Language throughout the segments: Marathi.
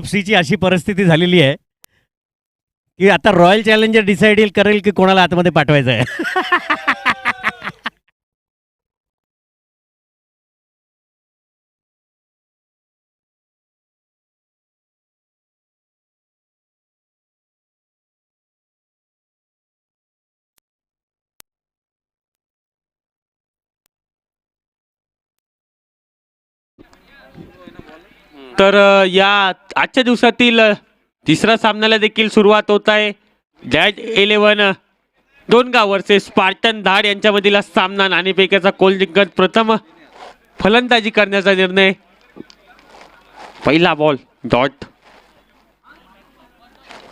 सी ची अशी परिस्थिती झालेली आहे की आता रॉयल चॅलेंजर डिसाइड करेल की कोणाला आतमध्ये पाठवायचं आहे. तर या आजच्या दिवसातील तिसऱ्या सामन्याला देखील सुरुवात होत आहे. जॅट 11 डोनगाव वर्सेस स्पार्टन धाड यांच्यामधील हा सामना नाणेफेकीचा कोल जिंकत प्रथम फलंदाजी करण्याचा निर्णय. पहिला बॉल डॉट,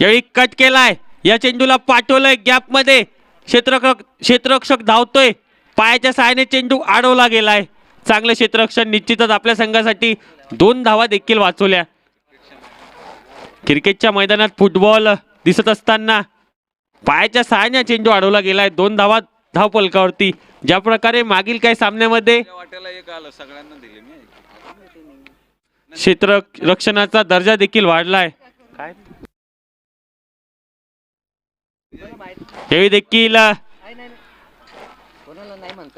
यावेळी कट केलाय, या चेंडूला पाठवलंय गॅप मध्ये, क्षेत्ररक्षक धावतोय, पायाच्या सहाय्याने चेंडू अडवला गेलाय. चांगलं क्षेत्ररक्षण, निश्चितच आपल्या संघासाठी 2 धावा देखील वाचवल्या. क्रिकेटच्या मैदानात फुटबॉल दिसत असताना पायाच्या सहाय्याने चेंडू अडवला गेलाय. 2 धावा धावफलकावरती. ज्या प्रकारे मागील काही सामन्यामध्ये क्षेत्ररक्षणाचा दर्जा देखील वाढलाय. यावेळी देखील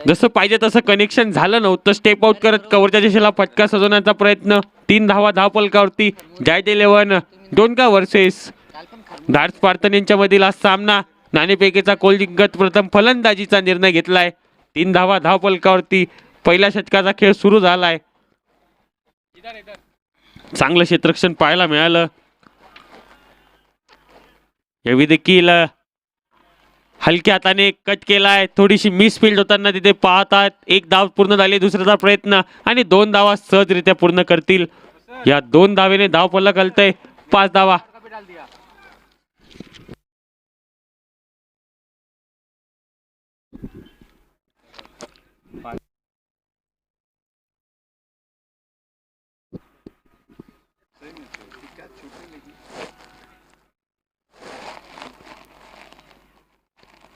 जसं पाहिजे तसं कनेक्शन झालं नव्हतं. स्टेप आउट करत कव्हरच्या दिशेला फटका सजवण्याचा प्रयत्न. 3 धावा धावफलकावरती. जॅट 11 डोनगाव वर्सेस धाड स्पार्टन यांच्यामधील हा सामना नाणेफेकीचा कोल जिंकत प्रथम फलंदाजीचा निर्णय घेतलाय. 3 धावा धावफलकावरती. पहिल्या षटकाचा खेळ सुरू झालाय. चांगलं क्षेत्ररक्षण पाहायला मिळालं. यावेळी देखील हलक्या हाताने कट केलाय. थोडीशी मिस फील्ड होताना तिथे पाहतात. 1 धाव पूर्ण झाली. दुसऱ्याचा प्रयत्न आणि 2 धावा सहजरित्या पूर्ण करतील. या 2 धावेने धाव फलक हलतय. 5 धावा.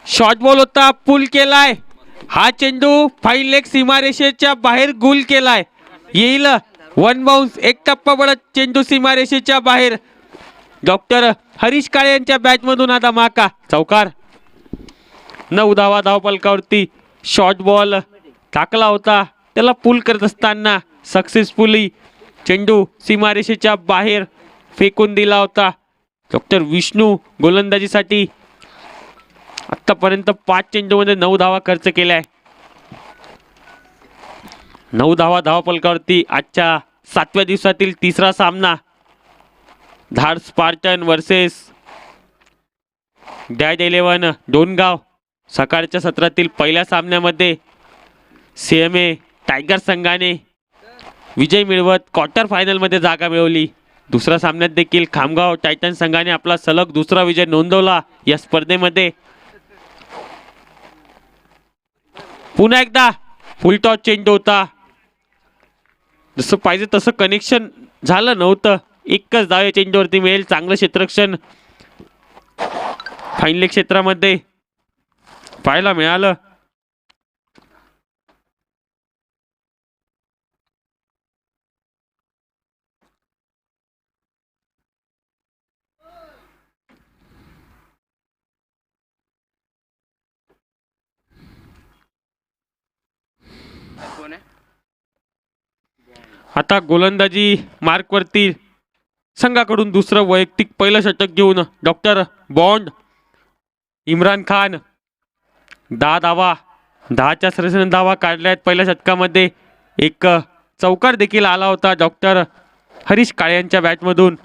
शॉर्ट बॉल होता, पुल केलाय. हा चेंडू फाईन लेग सीमारेषेच्या बाहेर गुल केलाय. येईल 1 बाउन्स. 1 टप्पा पडत चेंडू सीमारेषेच्या बाहेर. डॉक्टर हरीश काळे यांच्या बॅट मधून हा धमाका. चौकार. 9 धावा धावफलकावरती. शॉर्ट बॉल टाकला होता, त्याला पुल करत असताना सक्सेसफुली चेंडू सीमारेषेच्या बाहेर फेकून दिला होता. डॉक्टर विष्णू गोलंदाजीसाठी आतापर्यंत 5 चेंडूमध्ये 9 धावा खर्च केलाय. 9 धावा धावफलकावरती. आजच्या 7व्या दिवसातील तिसरा सामना धाड स्पार्टन वर्सेस जॅट 11 डोनगाव. सकाळच्या सत्रातील पहिल्या सामन्यामध्ये CMA टायगर संघाने विजय मिळवत क्वार्टर फायनलमध्ये जागा मिळवली. दुसऱ्या सामन्यात देखील खामगाव टायटन संघाने आपला सलग दुसरा विजय नोंदवला. या स्पर्धेमध्ये पुन्हा एकदा फुल टॉस चेंडू होता. जसं पाहिजे तसं कनेक्शन झालं नव्हतं. 1च धाव या चेंडूवरती मिळेल. चांगलं क्षेत्ररक्षण फाईन लेग क्षेत्रामध्ये पाहायला मिळालं. आता गोलंदाजी मार्कवरती संघाकडून दुसरं वैयक्तिक पहिलं षटक घेऊन डॉक्टर बॉन्ड इम्रान खान. 10 धावा, 10च्या सरासरीने धावा काढल्यात पहिल्या षटकामध्ये. एक चौकार देखील आला होता डॉक्टर हरीश काळे यांच्या बॅटमधून.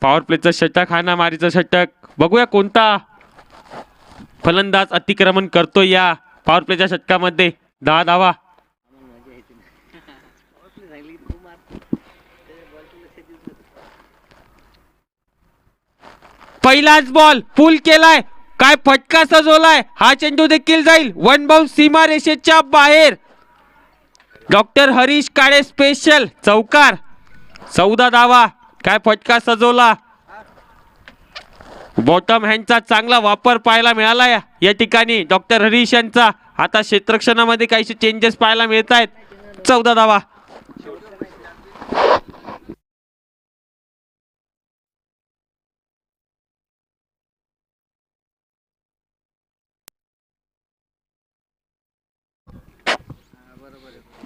पॉवर प्लेचं षटक, हाणामारीचं षटक. बघूया कोणता फलंदाज अतिक्रमण करतो या पॉवर प्लेच्या षटकामध्ये. 10 धावा. पहिलाच बॉल पुल केलाय. काय फटका सजवलाय. हा चेंडू देखील जाईल 1 बाउन्स सीमारेषेच्या बाहेर. डॉक्टर हरीश काळे स्पेशल. चौकार. 14 धावा. काय फटका सजवला. बॉटम हँडचा चांगला वापर पाहायला मिळाला या ठिकाणी डॉक्टर हरीश यांचा. आता क्षेत्ररक्षणामध्ये काहीसे चेंजेस पाहायला मिळत आहेत. 14 धावा.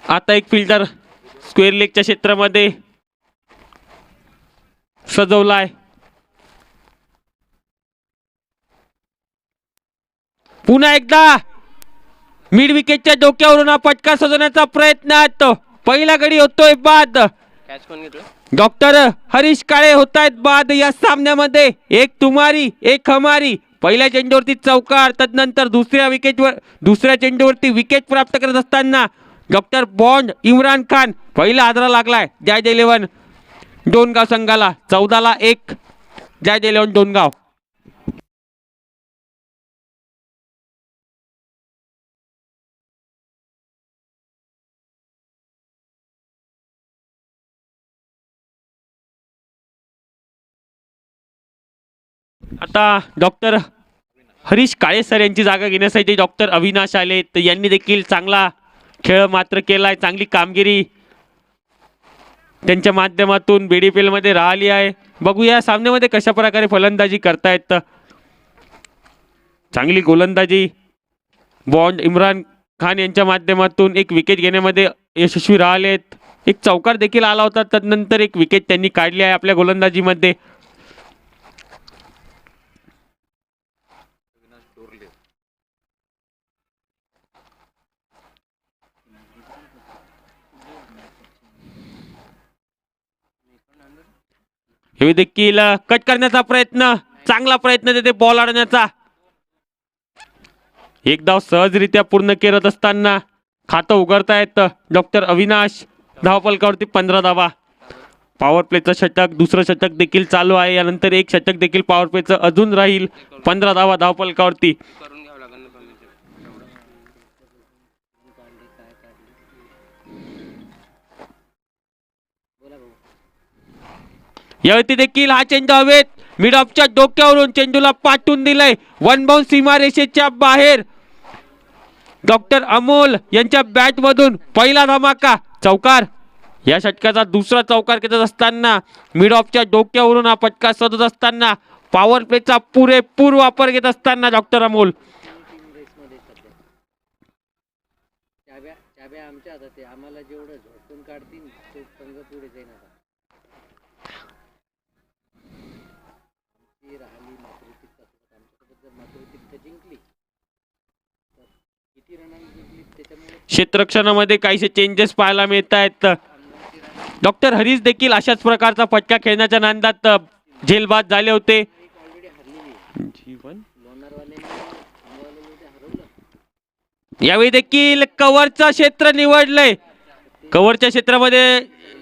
आता एक फिल्डर स्क्वेअर लेगच्या क्षेत्रामध्ये सजवलाय. पुन्हा एकदा मिड विकेटच्या डोक्यावरून हा फटका सजवण्याचा प्रयत्न. पहिला गडी होतोय बाद. डॉक्टर हरीश काळे होत आहेत बाद या सामन्यामध्ये. एक तुमारी एक हमारी. पहिल्या चेंडूवरती चौकार, तदनंतर दुसऱ्या चेंडूवरती विकेट प्राप्त करत असताना डॉक्टर बॉन्ड इम्रान खान पहिला हादरा लागलाय जय 11 डोनगाव संघाला. 14-1 जय 11 डोनगाव. आता डॉक्टर हरीश काळे सर यांची जागा घेण्यासाठी डॉक्टर अविनाश आले. तर यांनी देखील चांगला खेळ मात्र केलाय. चांगली कामगिरी त्यांच्या माध्यमातून बीडीपीएल मध्ये राहिली आहे. बघूया सामन्यामध्ये कशा प्रकारे फलंदाजी करतायत. चांगली गोलंदाजी बॉन्ड इम्रान खान यांच्या माध्यमातून एक विकेट घेण्यामध्ये यशस्वी राहिलेत. एक चौकार देखील आला होता, तदनंतर एक विकेट त्यांनी काढली आहे आपल्या गोलंदाजीमध्ये. हे देखील कट करण्याचा प्रयत्न, चांगला प्रयत्न देते बॉल अडण्याचा. एक धाव सहजरित्या पूर्ण करत असताना खातं उघडतायत डॉक्टर अविनाश. धावफलकावरती 15 धावा. पॉवर प्लेचं षटक, दुसरं षटक देखील चालू आहे. यानंतर एक षटक देखील पॉवर प्लेचं अजून राहील. 15 धावा धावफलकावरती. यावरती देखील हा चेंडू हवेत मिड ऑफच्या डोक्यावरून चेंडूला पाठवून दिलंय. वन बाउंस सीमारेषेच्या बाहेर. डॉक्टर अमोल यांच्या बॅट मधून पहिला धमाका, चौकार. या षटकाचा दुसरा चौकार घेत असताना मिड ऑफच्या डोक्यावरून हा फटका शोधत असताना पॉवर प्लेचा पुरेपूर वापर घेत असताना डॉक्टर अमोल. आम्हाला जेवढं झोपून काढतील ते संघ पुढे जाईल. क्षेत्ररक्षणामध्ये काहीसे चेंजेस पाहायला मिळत आहेत. डॉक्टर हरीश देखील अशाच प्रकारचा फटका खेळण्याच्या नादात झेलबाद झाले होते. यावेळी देखील कव्हरचं क्षेत्र निवडलंय. कव्हरच्या क्षेत्रामध्ये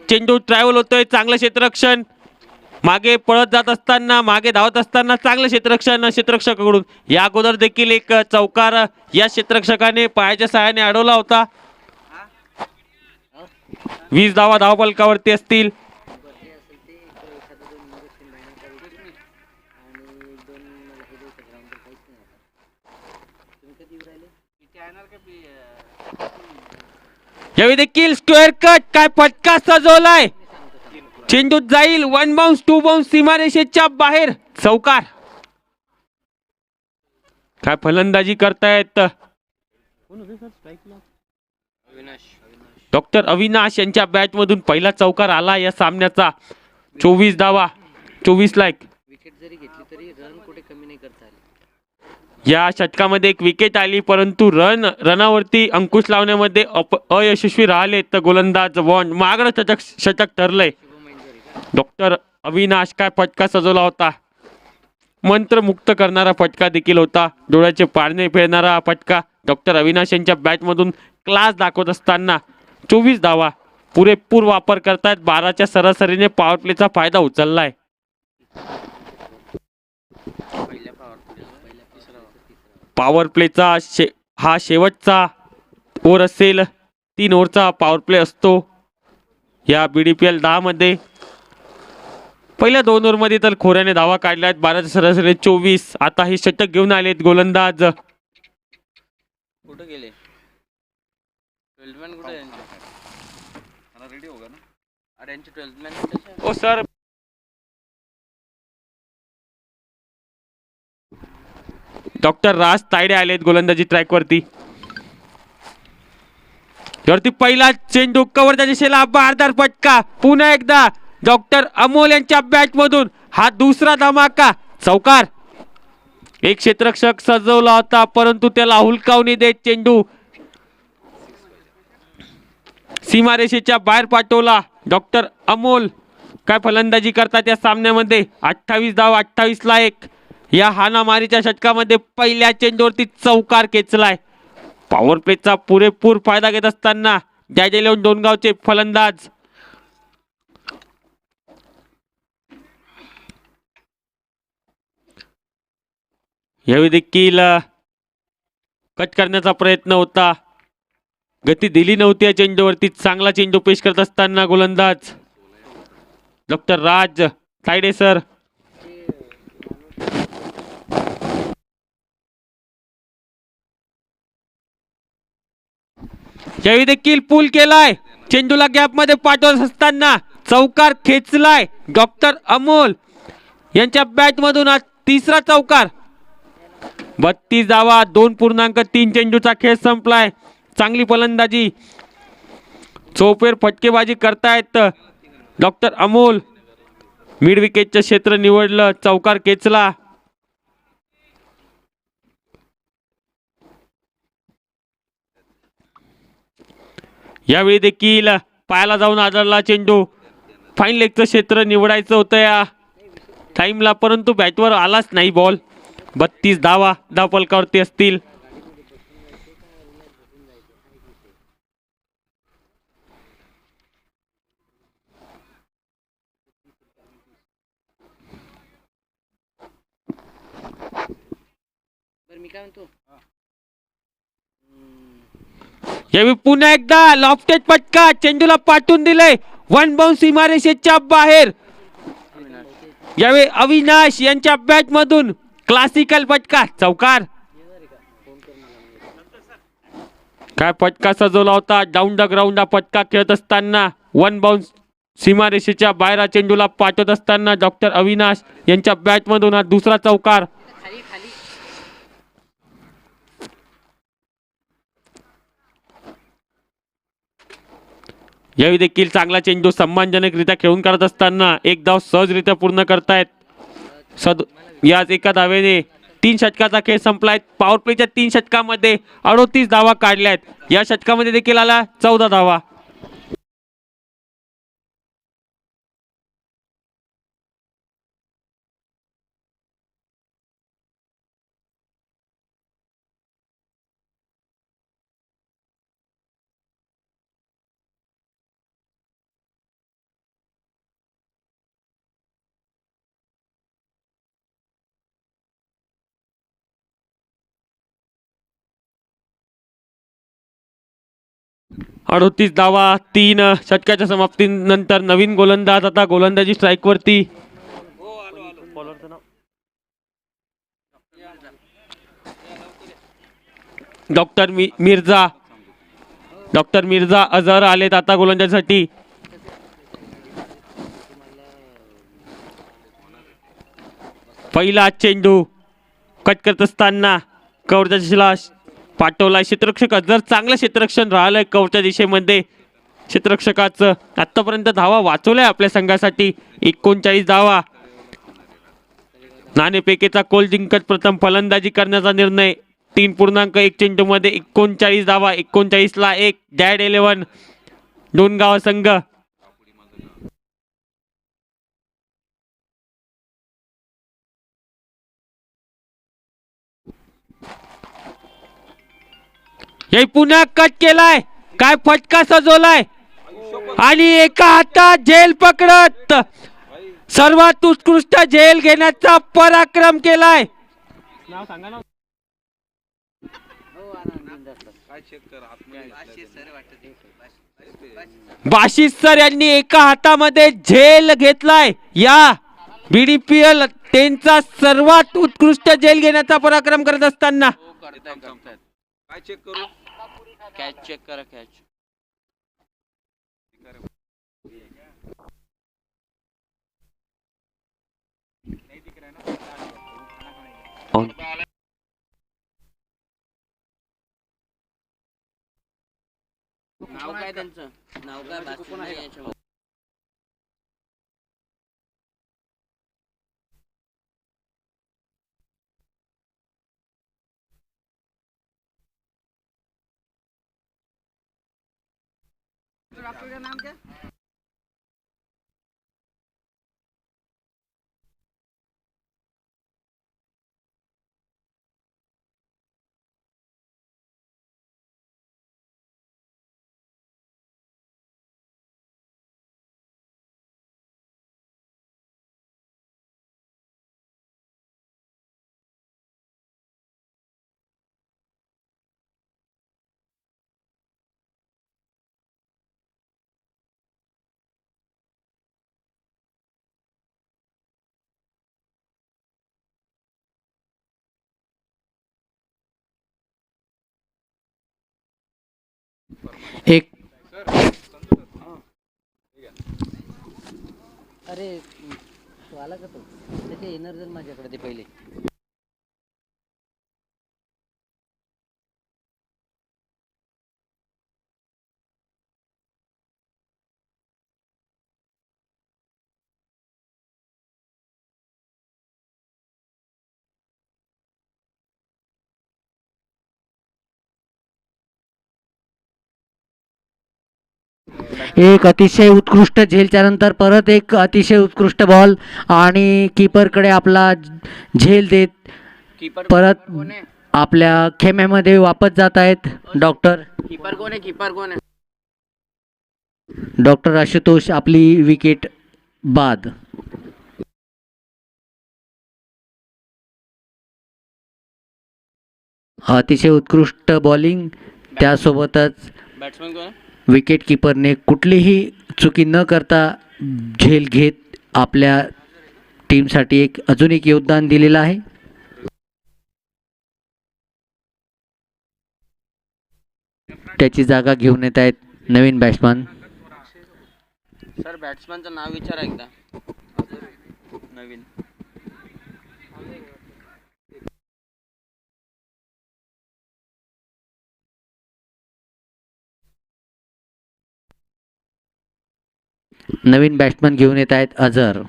चेंडू ट्रॅव्हल होतोय. चांगलं क्षेत्ररक्षण. मागे पळत जात असताना, मागे धावत असताना चांगलं क्षेत्ररक्षण क्षेत्ररक्षकाकडून. या अगोदर देखील एक चौकार या क्षेत्ररक्षकाने पायाच्या सहाय्याने अडवला होता. 20 धावा धावफलकावरती असतील. यावेळी देखील स्क्वेअर कट. काय फटका सजवलाय. चेंडू जाईल. 1 बाउन्स 2 बाउन्स सीमारेषेच्या बाहेर, चौकार. काय फलंदाजी करतायत डॉक्टर अविनाश यांच्या बॅट मधून पहिला चौकार आला या सामन्याचा. 24 धावा, 24 विकेट जरी घेतली तरी रन कुठे कमी नाही करता आले. या षटकामध्ये एक विकेट आली, परंतु रनावरती अंकुश लावण्यामध्ये अयशस्वी राहिले. तर गोलंदाज बॉन्ड मागणं षटक ठरलंय. डॉक्टर अविनाश काय फटका सजवला होता. मंत्रमुक्त करणारा फटका देखील होता. डोळ्याचे पारणे फेडणारा फटका डॉक्टर अविनाश यांच्या बॅट मधून क्लास दाखवत असताना 24 धावा पुरेपूर वापर करतायत. 12च्या सरासरीने पॉवर प्लेचा फायदा उचललाय. पॉवर प्लेचा हा शेवटचा ओव्हर असेल. 3 ओव्हरचा पॉवर प्ले असतो या बीडीपीएल 10 मध्ये. पहिल्या 2 ओव्हरमध्ये तर खोऱ्याने धावा काढल्यात. 12च्या सरासरीने 24. आता हे षटक घेऊन आलेत गोलंदाज. कुठे गेले 12 कुठे यांचे रेडी होगा ना. अरे यांचे 12 कुठे ओ सर डॉक्टर राज तायडे आलेत गोलंदाजी ट्रॅक वरती. यावरती पहिला चेंडू कव्हरच्या दिशेला भारदार फटका. पुन्हा एकदा डॉक्टर अमोल यांच्या बॅट मधून हा दुसरा धमाका. चौकार. एक क्षेत्ररक्षक सजवला होता परंतु त्याला हुलकावणी देत चेंडू सीमारेषेच्या बाहेर पाठवला. डॉक्टर अमोल काय फलंदाजी करतात या सामन्यामध्ये. 28 धाव 28 ला 1. या हाणामारीच्या षटकामध्ये पहिल्या चेंडूवरती चौकार खेचलाय. पॉवर प्लेचा पुरेपूर फायदा घेत असताना जय डोणगावचे फलंदाज यावेळी देखील कट करण्याचा प्रयत्न होता. गती दिली नव्हती या चेंडूवरती. चांगला चेंडू पेश करत असताना गोलंदाज डॉक्टर राज तायडे सर. यावेळी देखील पूल केलाय. चेंडूला गॅप मध्ये पाठवत असताना चौकार खेचलाय. डॉक्टर अमोल यांच्या बॅट मधून हा तिसरा चौकार. 32 धावा 2.3 चेंडूचा खेळ संपलाय. चांगली फलंदाजी चौफेर फटकेबाजी करतायत डॉक्टर अमोल. मिड विकेटचं क्षेत्र निवडलं. चौकार खेचला. यावेळी देखील पायाला जाऊन आदळला चेंडू. फाईन लेगचं क्षेत्र निवडायचं होतं या टाइमला परंतु बॅटवर आलाच नाही बॉल. 32 धावा धावफलकावरती असतील. बरं मी काय म्हणतो यावेळी पुन्हा एकदा लॉफ्टेड फटका. चेंडूला पाठवून दिले. 1 बाउन्स सीमारेषेच्या बाहेर. यावेळी अविनाश यांच्या बॅट मधून क्लासिकल फटका. चौकार. काय फटका सजवला होता. डाऊन द ग्राउंड हा फटका खेळत असताना 1 बाउन्स सीमारेषेच्या बाहेर हा चेंडूला पाठवत असताना डॉक्टर अविनाश यांच्या बॅट मधून हा दुसरा चौकार. खाली खाली यावेळी देखील चांगला चेंडू सन्मानजनकरित्या खेळून करत असताना एक धाव सहजरित्या पूर्ण करतायत. याच एका धावेने 3 षटकाचा खेळ संपलाय. पॉवर प्लेच्या 3 षटकामध्ये 38 धावा काढल्यात. या षटकामध्ये देखील आला 14 धावा. अडोतीस धावा 3 षटकाच्या समाप्तीनंतर नवीन गोलंदाज आता गोलंदाजी स्ट्राईक वरती. डॉक्टर मिर्झा अझहर आलेत आता गोलंदाजीसाठी. पहिला चेंडू कट करत असताना कव्हरच्या दिशेला पाठवलाय. क्षेत्ररक्षक जर चांगलं क्षेत्ररक्षण राहिलंय कव्हरच्या दिशेमध्ये. क्षेत्ररक्षकाचं आतापर्यंत धावा वाचवल्या आपल्या संघासाठी. 39 धावा. नाणेफेकीचा कोल जिंकत प्रथम फलंदाजी करण्याचा निर्णय. 3.1 चेंडू मध्ये 39 धावा. 39 ला 1. डॅड 11 डोणगाव संघ. हे पुन्हा कट केलाय. काय फटका सजवलाय आणि एका हातात झेल पकडत सर्वात उत्कृष्ट झेल घेण्याचा पराक्रम केलाय. हो बाशिष सर यांनी एका हातामध्ये झेल घेतलाय. या बीडीपीएल त्यांचा सर्वात उत्कृष्ट झेल घेण्याचा पराक्रम करत असताना काय चेक करू. कॅच चेक करा कॅच नाव काय त्यांचं नाव काय बाकी नाही याच्यावर. एक अरे तो आला का तो त्याचे येणार जर माझ्याकडे ते पहिले. एक अतिशय उत्कृष्ट झेलच्या नंतर परत एक अतिशय उत्कृष्ट बॉल आणि कीपरकडे आपला झेल देत कीपर परत कोण आहे? आपल्या खेम्यामध्ये वापस जात आहेत डॉक्टर कीपर कोण आहे? कीपर कोण आहे? डॉक्टर आशुतोष आपली विकेट बाद. अतिशय उत्कृष्ट बॉलिंग त्यासोबतच बॅट्समन कोण आहे? विकेट किपरने कुठलीही चुकी न करता झेल घेत आपल्या टीमसाठी अजून एक योगदान दिलेलं आहे. त्याची जागा घेऊन येत आहेत नवीन बॅट्समन. सर बॅट्समनचं नाव विचारा एकदा. नवीन नवीन बॅट्समन घेऊन येत आहेत अझर.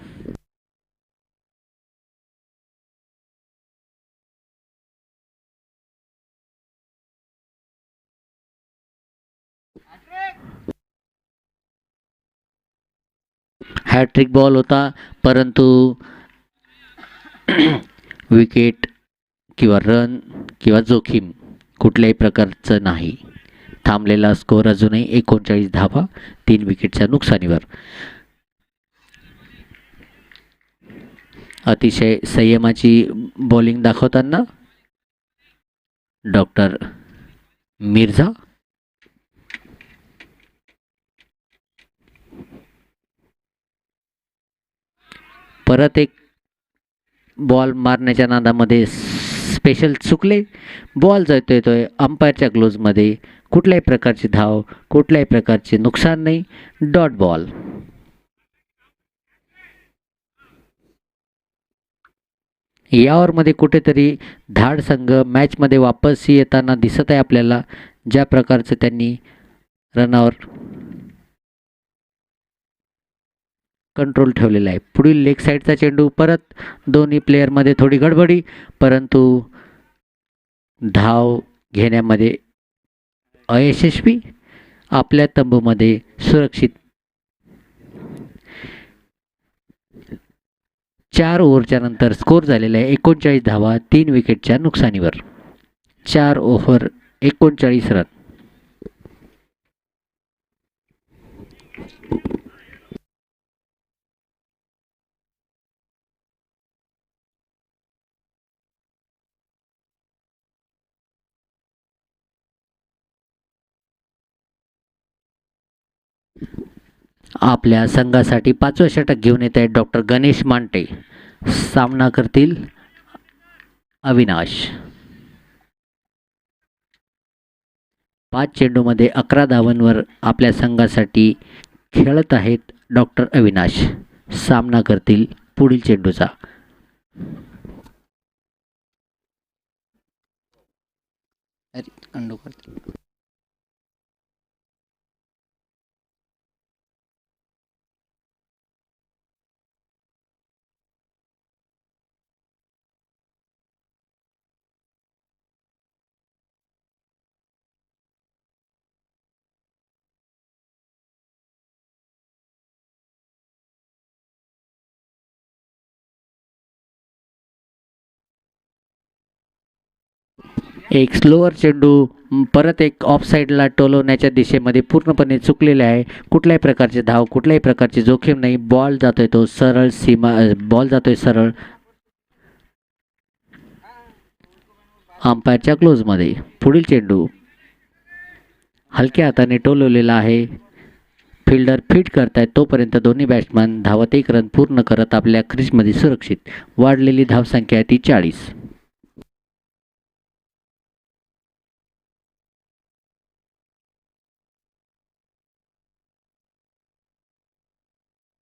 हॅट्रिक बॉल होता परंतु विकेट किंवा रन किंवा जोखीम कुठल्याही प्रकारचं नाही. थांबलेला स्कोअर अजूनही 39 धावा 3 विकेटच्या नुकसानीवर. अतिशय संयमाची बॉलिंग दाखवताना डॉक्टर मिर्झा. परत एक बॉल मारण्याच्या नादामध्ये स्पेशल चुकले. बॉल येतोय अंपायरच्या ग्लोव्जमध्ये. कुठल्याही प्रकारची धाव कुठल्याही प्रकारचे नुकसान नाही. Dot ball. या ओव्हरमध्ये कुठेतरी धाड संघ मॅचमध्ये वापस येताना दिसत आहे आपल्याला. ज्या प्रकारचं त्यांनी रनआवर कंट्रोल ठेवलेला आहे. पुढील लेग साईडचा चेंडू परत दोन्ही प्लेयरमध्ये थोडी गडबडी परंतु धाव घेण्यामध्ये अयशस्वी. आपल्या तंबूमध्ये सुरक्षित. 4 ओव्हरच्या नंतर स्कोर झालेला आहे 39 धावा 3 विकेटच्या नुकसानीवर. 4 ओव्हर 39 रन. आपल्या संघासाठी 5वा षटक घेऊन येत आहेत डॉक्टर गणेश मांटे. सामना करतील अविनाश. 5 चेंडूमध्ये 11 धावांवर आपल्या संघासाठी खेळत आहेत डॉक्टर अविनाश. सामना करतील पुढील चेंडूचा. अरे अंडू करतील. एक स्लोअर चेंडू परत एक ऑफ साईडला टोलवण्याच्या दिशेमध्ये पूर्णपणे चुकलेले आहे. कुठल्याही प्रकारचे धाव, कुठल्याही प्रकारची जोखीम नाही. बॉल जातोय तो सरळ बॉल जातोय सरळ अंपायरच्या क्लोजमध्ये. पुढील चेंडू हलक्या हाताने टोलवलेला आहे. फिल्डर फिट करतायत तोपर्यंत दोन्ही बॅट्समन धावत 1 रन पूर्ण करत आपल्या क्रीजमध्ये सुरक्षित. वाढलेली धावसंख्या आहे ती 40.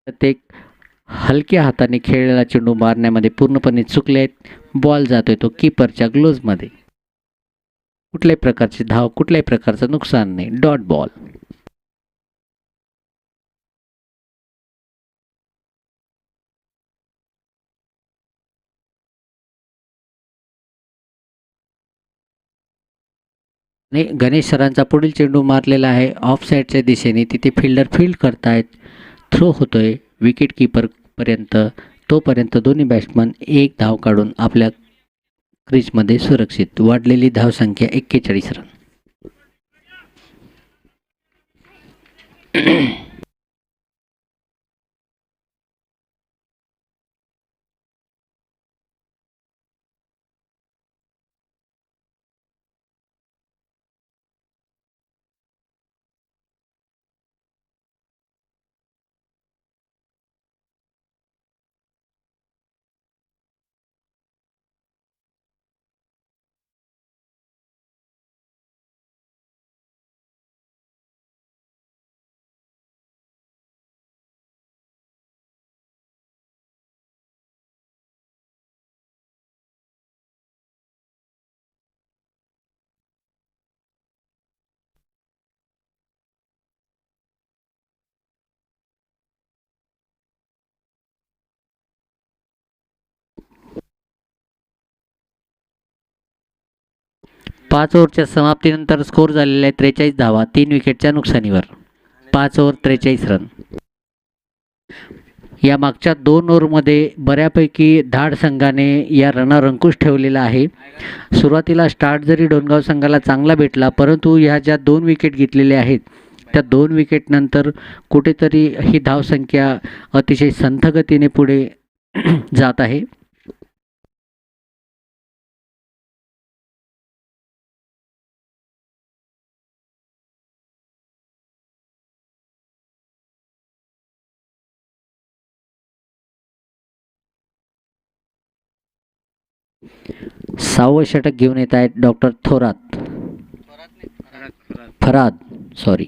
प्रत्येक हलक्या हाताने खेळलेला चेंडू मारण्यामध्ये पूर्णपणे चुकले आहेत. बॉल जातोय तो कीपरच्या ग्लोव्जमध्ये. कुठल्याही प्रकारची धाव, कुठल्याही प्रकारचं नुकसान नाही. Dot ball. गणेश सरांचा पुढील चेंडू मारलेला आहे ऑफ साईडच्या दिशेने. तिथे फिल्डर फील्ड करतायत. थ्रो होतोय विकेट कीपरपर्यंत. तोपर्यंत दोन्ही बॅट्समन 1 धाव काढून आपल्या क्रीजमध्ये सुरक्षित. वाढलेली धावसंख्या 41 रन. पाच ओव्हरच्या समाप्तीनंतर स्कोर झालेला आहे 43 धावा 3 विकेटच्या नुकसानीवर. 5 ओव्हर 43 रन. या मागच्या 2 ओव्हरमध्ये बऱ्यापैकी धाड संघाने या रनावर अंकुश ठेवलेला आहे. सुरुवातीला स्टार्ट जरी डोणगाव संघाला चांगला भेटला, परंतु ह्या ज्या 2 विकेट घेतलेल्या आहेत त्या 2 विकेटनंतर कुठेतरी ही धावसंख्या अतिशय संथ गतीने पुढे जात आहे. सहावं षटक घेऊन येत आहेत डॉक्टर फराद सॉरी.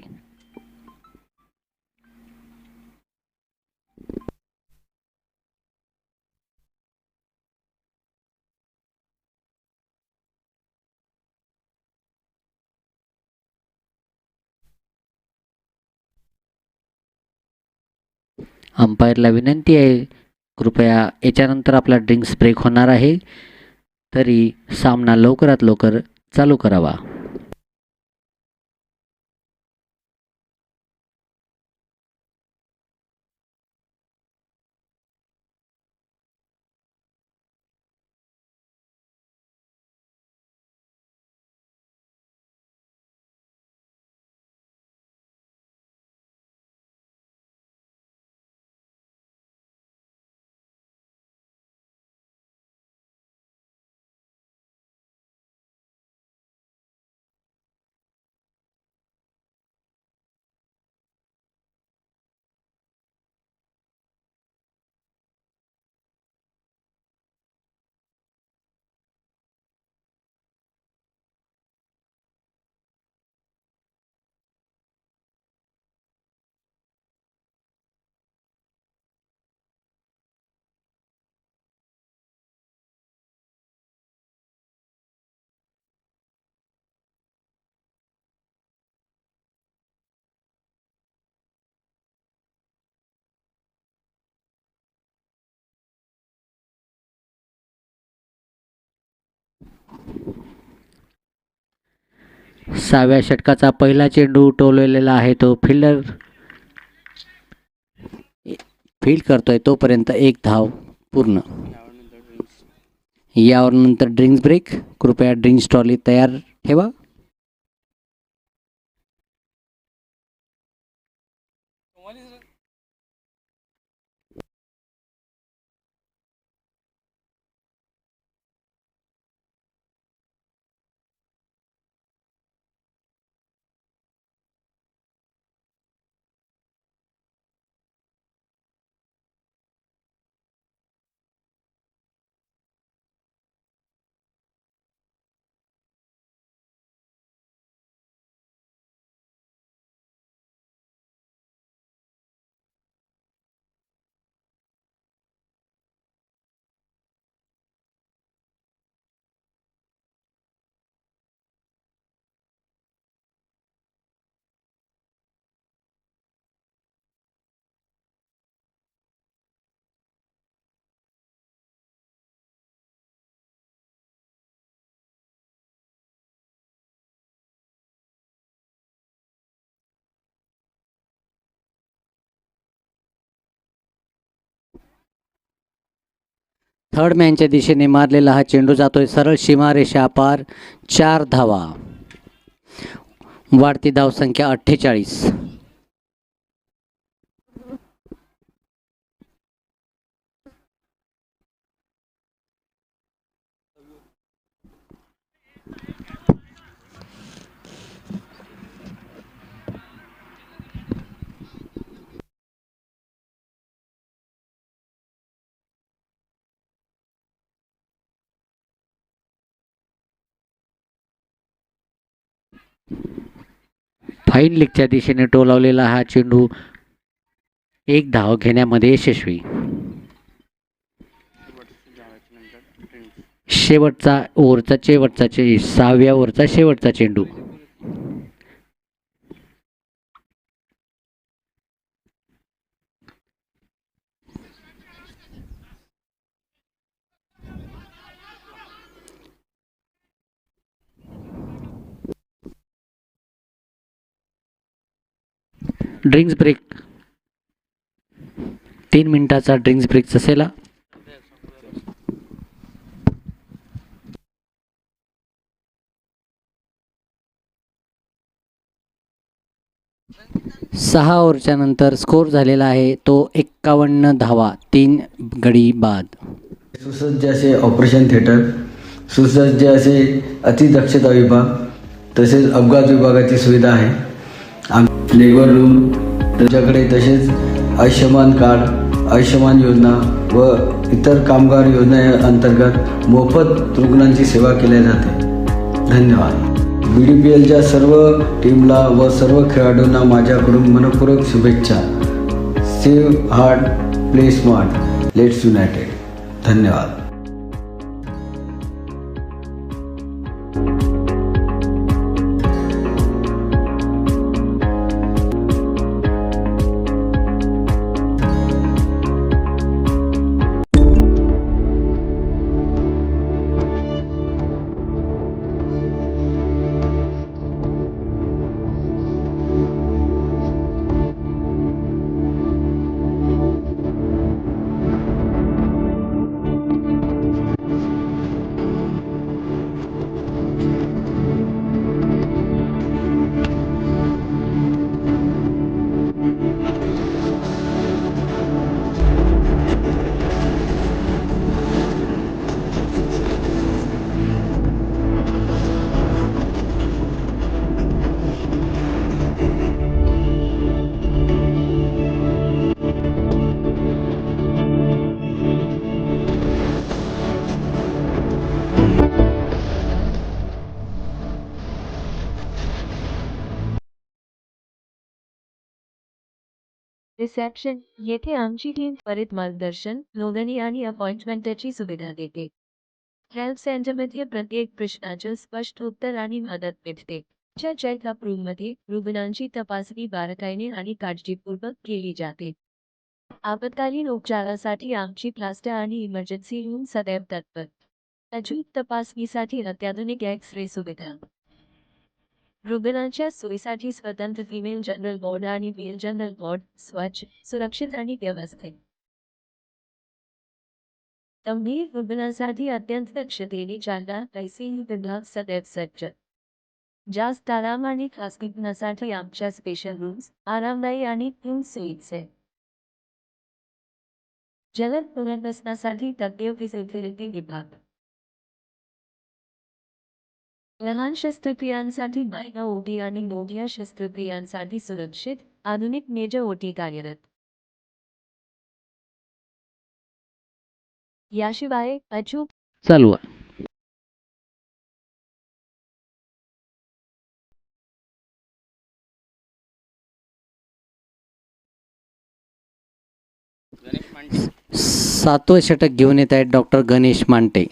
अंपायरला विनंती आहे कृपया याच्यानंतर आपला ड्रिंक्स ब्रेक होणार आहे, तरी सामना लवकरात लवकर चालू करावा. सहाव्या षटकाचा पहिला चेंडू टोलवलेला आहे तो फिल्डर फील्ड करतोय तोपर्यंत 1 धाव पूर्ण. यावर नंतर ड्रिंक्स ब्रेक. कृपया ड्रिंक्स ट्रॉली तयार ठेवा. थर्ड मॅनच्या दिशेने मारलेला हा चेंडू जातोय सरळ सीमारेषा पार. 4 धावा. वाढती धावसंख्या 48. फाईन लेगच्या दिशेने टोलावलेला हा चेंडू 1 धाव घेण्यामध्ये यशस्वी. शेवटचा ओव्हरचा 6व्या ओव्हरचा शेवटचा चेंडू. Drinks break. 3 मिनिटाचा ड्रिंक्स ब्रेक असेल. सहा ओव्हरच्या नंतर स्कोर झालेला आहे तो 51 धावा 3 गडी बाद. सुसज्ज असे ऑपरेशन थिएटर, सुसज्ज असे अतिदक्षता विभाग, तसेच अपघात विभागाची सुविधा आहे. लेबर रूम तुमच्याकडे, तसेच आयुष्यमान कार्ड, आयुष्यमान योजना व इतर कामगार योजनेअंतर्गत मोफत रुग्णांची सेवा केली जाते. धन्यवाद. BDPLच्या सर्व टीमला व सर्व खेळाडूंना माझ्याकडून मनपूर्वक शुभेच्छा. Save heart, play smart, let's United. धन्यवाद. रिसेप्शन येथे आमची टीम त्वरित मार्गदर्शन, नोंदणी आणि अपॉइंटमेंटची सुविधा देते. हेल्थ सेंटरमध्ये प्रत्येक प्रश्नाचे स्पष्ट उत्तर आणि मदत मिळते. च्या चेकअप रूममध्ये रुग्णांची तपासणी बारकाईने आणि काळजीपूर्वक केली जाते. आपत्कालीन उपचारासाठी आमची प्लास्टर आणि इमर्जन्सी रूम सदैव तत्पर. अचूक तपासणीसाठी अत्याधुनिक एक्स-रे सुविधा. रुग्णांच्या सोयीसाठी स्वतंत्र फिमेल जनरल वॉर्ड आणि मेल जनरल वॉर्ड, स्वच्छ, सुरक्षित आणि व्यवस्थित. गंभीर रुग्णांसाठी अत्यंत दक्षतेने चालणार आयसीयू विभाग सदैव सज्ज. जास्त आराम आणि खासगीपणासाठी आमच्या स्पेशल रूम्स आरामदायी आणि सोयीचे. जलद पुनर्वसनासाठी तज्ञ फिजिओथेरपी विभाग. लहान शस्त्रक्रियांसाठी बाह्य ओटी आणि मोठ्या शस्त्रक्रियांसाठी सुरक्षित आधुनिक मेजर ओटी कार्यरत. याशिवाय अचूक चालू आहे. सातवं षटक घेऊन येत आहेत डॉक्टर गणेश मांटे.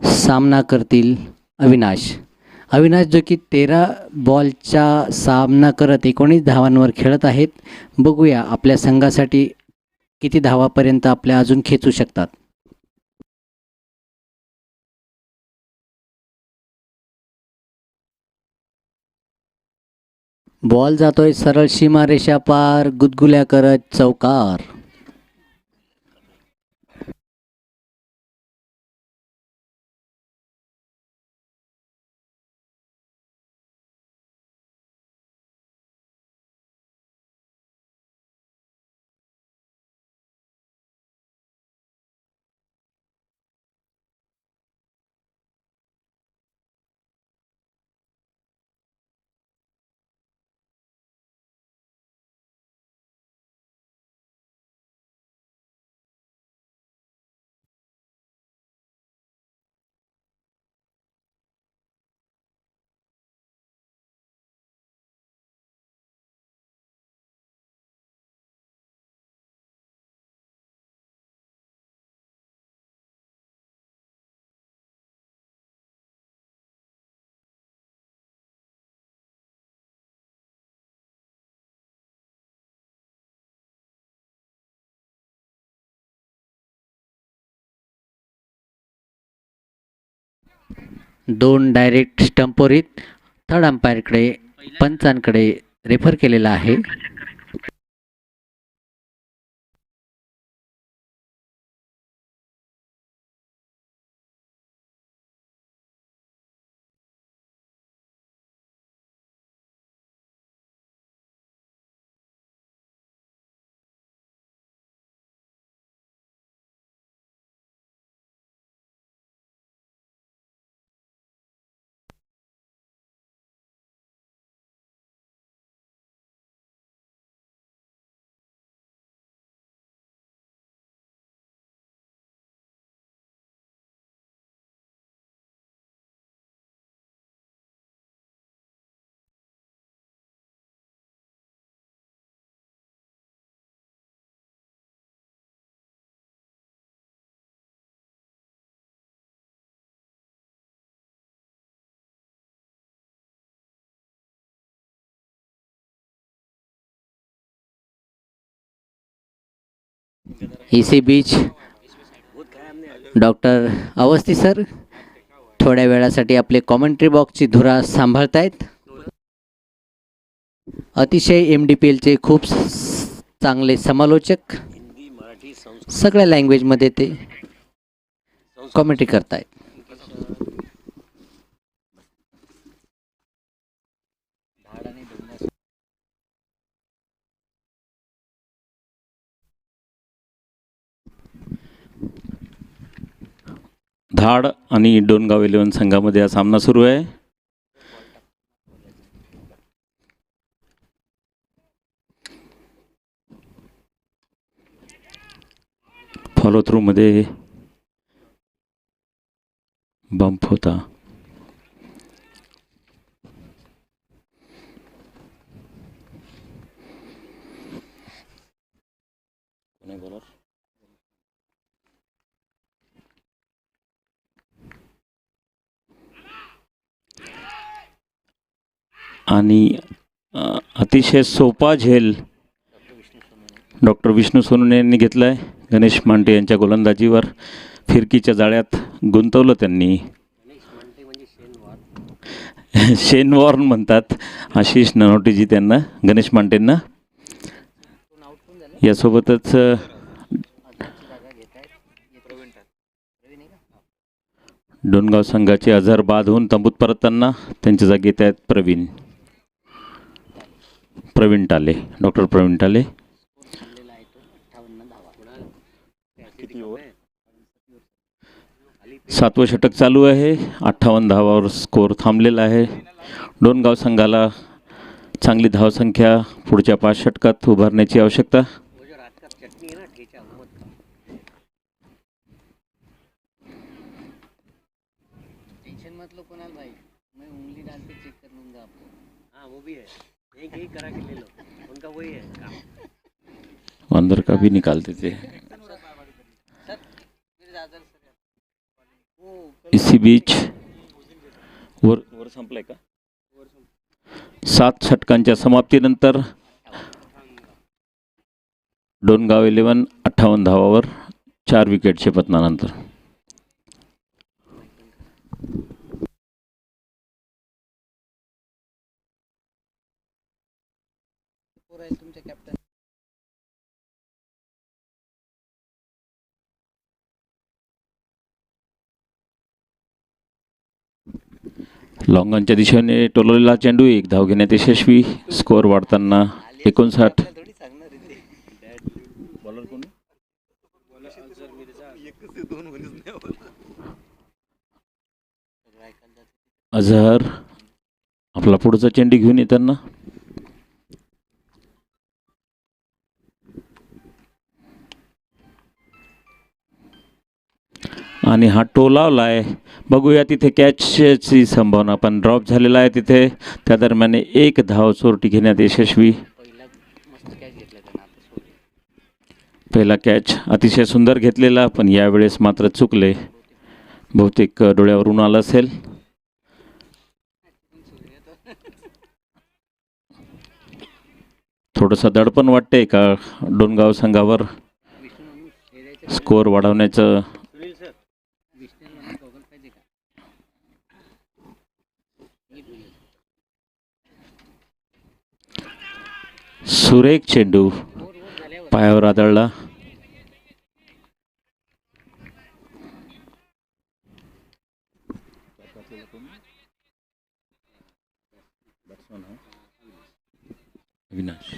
सामना करतील अविनाश. अविनाश जो की 13 बॉलचा सामना करत 19 धावांवर खेळत आहेत. बघूया आपल्या संघासाठी किती धावापर्यंत आपल्या अजून खेचू शकतात. बॉल जातोय सरळ सीमारेषा पार, गुदगुल्या करत चौकार. दोन डायरेक्ट स्टंपोरीत थर्ड अंपायरकडे पंचांकडे रेफर केलेला आहे. इसी बीच डॉक्टर अवस्थी सर थोड्या वेळासाठी आपले कॉमेंट्री बॉक्सची धुरा सांभाळतायत. अतिशय MDPLचे खूप चांगले समालोचक सगळ्या लँग्वेजमध्ये ते कॉमेंट्री करतायत. धाड आणि डोनगाव 11 संघामध्ये हा सामना सुरू आहे. फॉलो थ्रू मध्ये बंप होता. आणि अतिशय सोपा झेल डॉक्टर विष्णू सोनवणे यांनी घेतला आहे. गणेश मांटे यांच्या गोलंदाजीवर फिरकीच्या जाळ्यात गुंतवलं त्यांनी. शेन वॉर्न म्हणतात आशिष ननवटेजी त्यांना, गणेश मांटेंना. यासोबतच डोनगाव संघाचे अझर बाद होऊन तंबूत परतताना त्यांच्या जागी येत आहेत प्रवीण टाले, डॉक्टर प्रवीण टाले. थांबलेला आहे तो 58 धावा. 7वं षटक चालू आहे. 58 धावावर स्कोअर थांबलेला आहे. डोनगाव संघाला चांगली धावसंख्या पुढच्या 5 षटकात उभारण्याची आवश्यकता. वो जो रात का चटनी है ना ठेचा वो मत खाओ. टेंशन मत लो कुणाल भाई, मैं उंगली डाल के चेक कर लूंगा आपको. हाँ वो भी है, एक ही करा के ले लो, उनका वही है काम. अंदर का भी निकालते थे. सर मेरे दादा सर वो इसी बीच वर संपलाय का? 7 षटकांच्या समाप्तीनंतर डोनगाव 11 58 धावावर 4 विकेटच्या पतनानंतर. पोर आहे तुमचे कॅप्टन. लॉंगॉनच्या दिशेने टोलवलेला चेंडू 1 धाव घेण्यात यशस्वी. स्कोअर वाढताना 59. थोडी सांगणार आहे ते. अझहर आपला पुढचा चेंडू घेऊन येताना आणि हा टोलावलाय. बघूया तिथे कॅचची संभावना पण ड्रॉप झालेला आहे तिथे. त्या दरम्यान 1 धाव चोरटी घेण्यात यशस्वी. पहिला मस्त कॅच घेतला त्यानं, आता सोडलं. पहिला कॅच अतिशय सुंदर घेतलेला पण यावेळेस मात्र चुकले. बहुतेक डोळ्यावरून आलं असेल. थोडंसं दडपण वाटतंय का डोनगाव संघावर स्कोअर वाढवण्याचं. विष्णू गॉगल पाहिजे का? सुरेख चेंडू पायावर आदळला. विनाश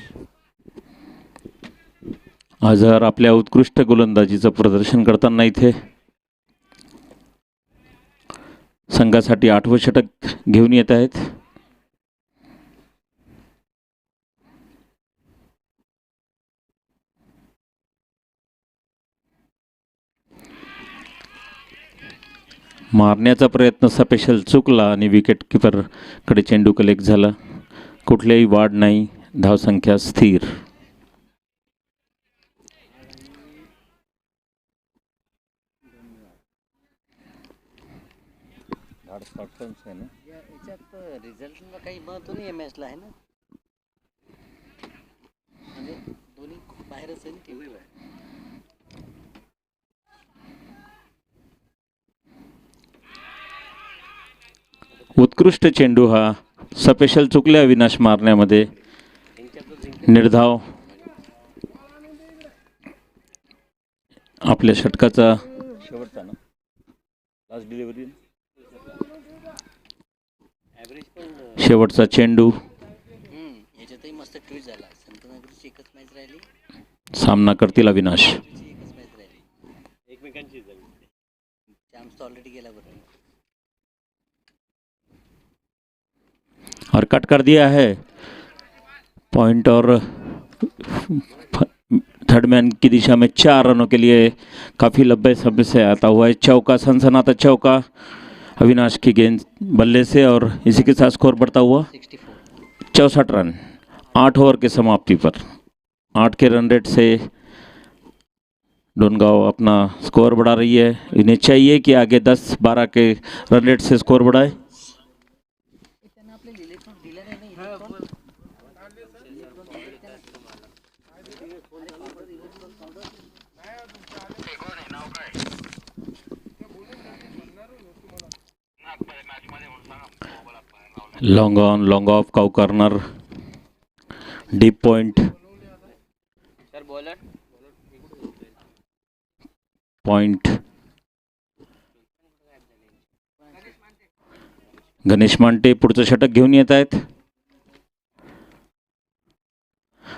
अझहर आपल्या उत्कृष्ट गोलंदाजीचं प्रदर्शन करताना इथे संघासाठी 8वं षटक घेऊन येत आहेत. मारण्याचा प्रयत्न स्पेशल चुकला आणि विकेट किपरकडे चेंडू कलेक्ट झाला. कुठल्याही वाढ नाही, धावसंख्या स्थिर. याच्यात रिझल्टला काही महत्व नाही आहे मॅचला, आहे ना. म्हणजे दोन्ही बाहेरच आहे ना ते. उत्कृष्ट चेंडू हा स्पेशल चुकल्या विनाश मारण्यामध्ये. निर्धाव आपल्या षटकाचा शेवटचा ना लास्ट डिलिव्हरी शेवटचा चेंडू. याच्यातही मस्त ट्विट झाला. संतनगरची एकच मॅच राहिली, सामना करतील अविनाश. एकच मॅच राहिली एकमेकांची. चान्स ऑलरेडी गेला बरं. और कट कर दिया है पॉइंट और थर्ड मैन की दिशा में 4 रनों के लिए काफ़ी लंबे समय से आता हुआ है चौका, सनसनाता चौका अविनाश की गेंद बल्ले से और इसी के साथ स्कोर बढ़ता हुआ 64 रन 8 ओवर के समाप्ति पर 8 के रन रेट से डोनगांव अपना स्कोर बढ़ा रही है. इन्हें चाहिए कि आगे 10-12 के रन रेट से स्कोर बढ़ाए. Long on long of cow corner deep point sir bowler point Ganesh Monte पुढचं षटक घेऊन येत आहेत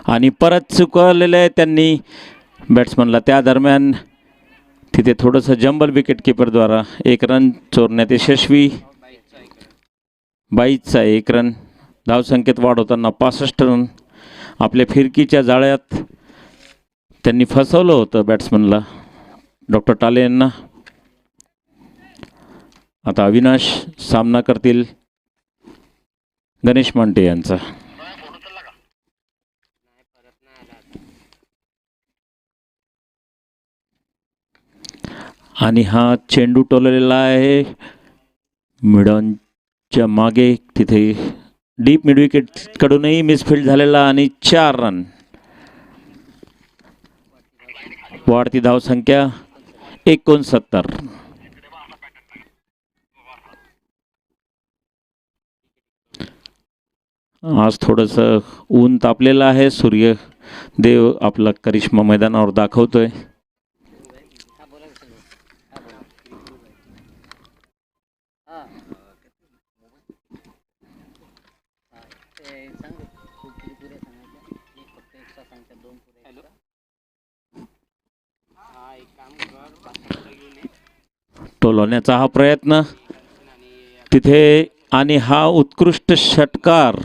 आणि परत चुकवलेलं आहे त्यांनी बॅट्समनला. त्या दरम्यान तिथे थोडंसं जंबल विकेट किपरद्वारा 1 रन चोरण्यात यशस्वी. 22चा 1 रन. धावसंख्येत वाढ होताना 65 रन. आपल्या फिरकीच्या जाळ्यात त्यांनी फसवलं होतं बॅट्समनला डॉक्टर टाले यांना. आता अविनाश सामना करतील गणेश मांटे यांचा. आणि हा चेंडू टोललेला आहे मिडॉनच्या मागे. तिथे डीप मिड विकेट कडूनही मिसफिल्ड झालेला आणि 4 रन. वाढती धावसंख्या 69. आज थोडंसं ऊन तापलेलं आहे. सूर्य देव आपला करिश्मा मैदानावर दाखवतोय. टोलवण्याचा हा प्रयत्न तिथे आणि हा उत्कृष्ट षटकार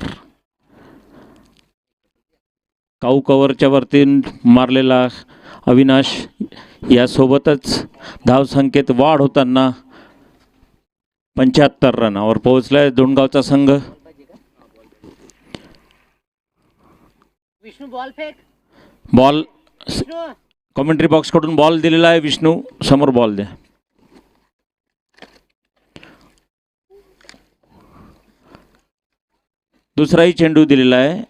काऊ कव्हरच्या वरती मारलेला अविनाश. यासोबतच धावसंख्येत वाढ होताना 75 रनावर पोहोचलाय दोंडगावचा संघ. Vishnu ball fake. Ball commentary box कडून बॉल दिलेला आहे. विष्णू समोर बॉल द्या. दुसराही चेंडू दिलेला आहे.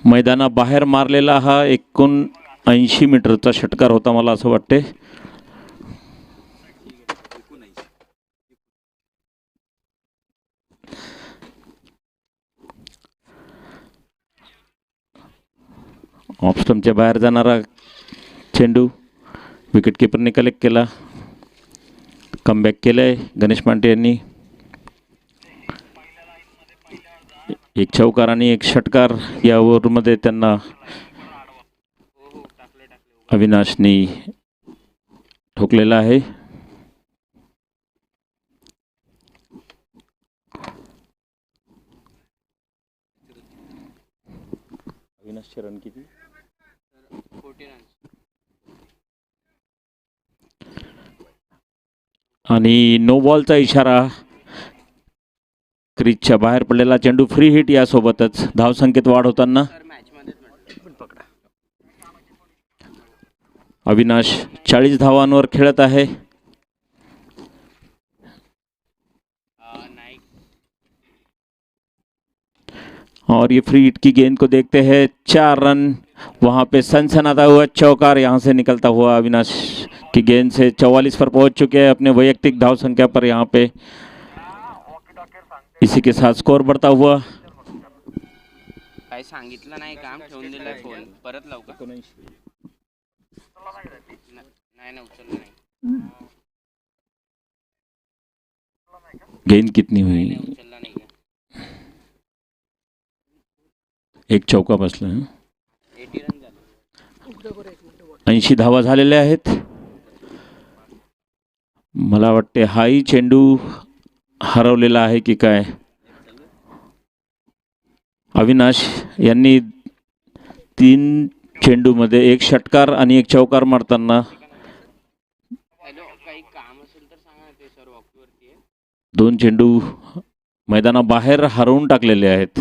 मैदानाबाहेर मारलेला हा 79 मीटरचा षटकार होता मला असं वाटते. ऑफ स्टंपच्या बाहेर जाणारा चेंडू विकेट किपरने कलेक्ट केला. कमबॅक केलंय गणेश मांटे यांनी. एक चौकार आणि एक षटकार या ओव्हरमध्ये त्यांना अविनाशनी ठोकलेला आहे. अविनाशचे रन किती? 40 रन. आणि नो बॉलचा इशारा. क्रीजच्या बाहेर पडलेला चेंडू फ्री हिट. यासोबतच धावसंख्येत वाढ होताना अविनाश 40 धावांवर खेळत आहे. और ये फ्री हिट की गेंद को देखते हैं. 4 रन. वहां पे सनसनाता हुआ चौकार यहां से निकलता हुआ अविनाश की गेंद से 44 पर पहुंच चुके हैं अपने वैयक्तिक धाव संख्या पर. यहाँ पे इसी के साथ स्कोर बढ़ता हुआ. काय सांगितलं नाही काम ठेवून दिलाय फोन. परत लावू का? नाही ना उचललं नाही. गेंद कितनी हुई? उचलला नाही का? एक चौका बसला. 80 रन झाले. 80 धावा झालेल्या आहेत. मला वाटते हाही चेंडू हरवलेला आहे की काय. अविनाश यांनी 3 चेंडूमध्ये एक षटकार आणि एक चौकार मारताना हॅलो, काही काम असेल तर सांगा. ते सर वॉकवरती आहे. 2 चेंडू मैदानाबाहेर हरवून टाकलेले आहेत.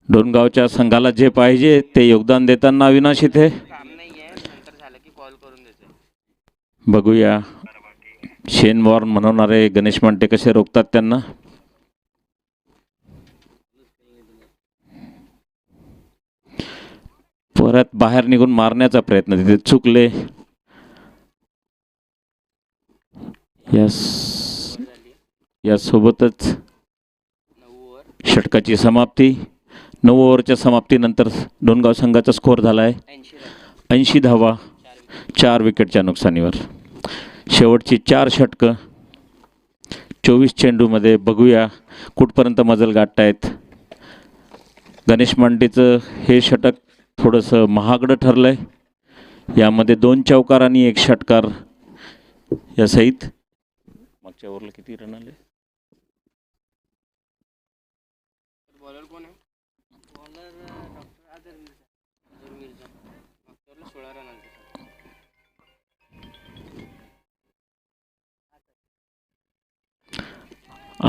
डोणगावच्या संघाला जे पाहिजे ते योगदान देताना अविनाश इथे. काम नाहीये, नंतर झालं की कॉल करून देते. बघूया शेन वॉर्न म्हणवणारे गणेश मांटे कसे रोखतात त्यांना. परत बाहेर निघून मारण्याचा प्रयत्न तिथे चुकले. यासोबतच षटकाची समाप्ती. 9 ओव्हरच्या समाप्तीनंतर डोणगाव संघाचा स्कोअर झाला आहे 80 धावा 4 विकेटच्या नुकसानीवर. शेवटची 4 षटकं 24 चेंडूमध्ये बघूया कुठपर्यंत मजल गाठतायत. गणेश मांडेचं हे षटक थोडंसं महागडं ठरलं आहे. यामध्ये 2 चौकार आणि 1 षटकार या सहित. मागच्या ओव्हरला किती रन आले? बॉलर कोण आहे? Bowler doctor Azhar Mirza. मागच्या 16 रन आले.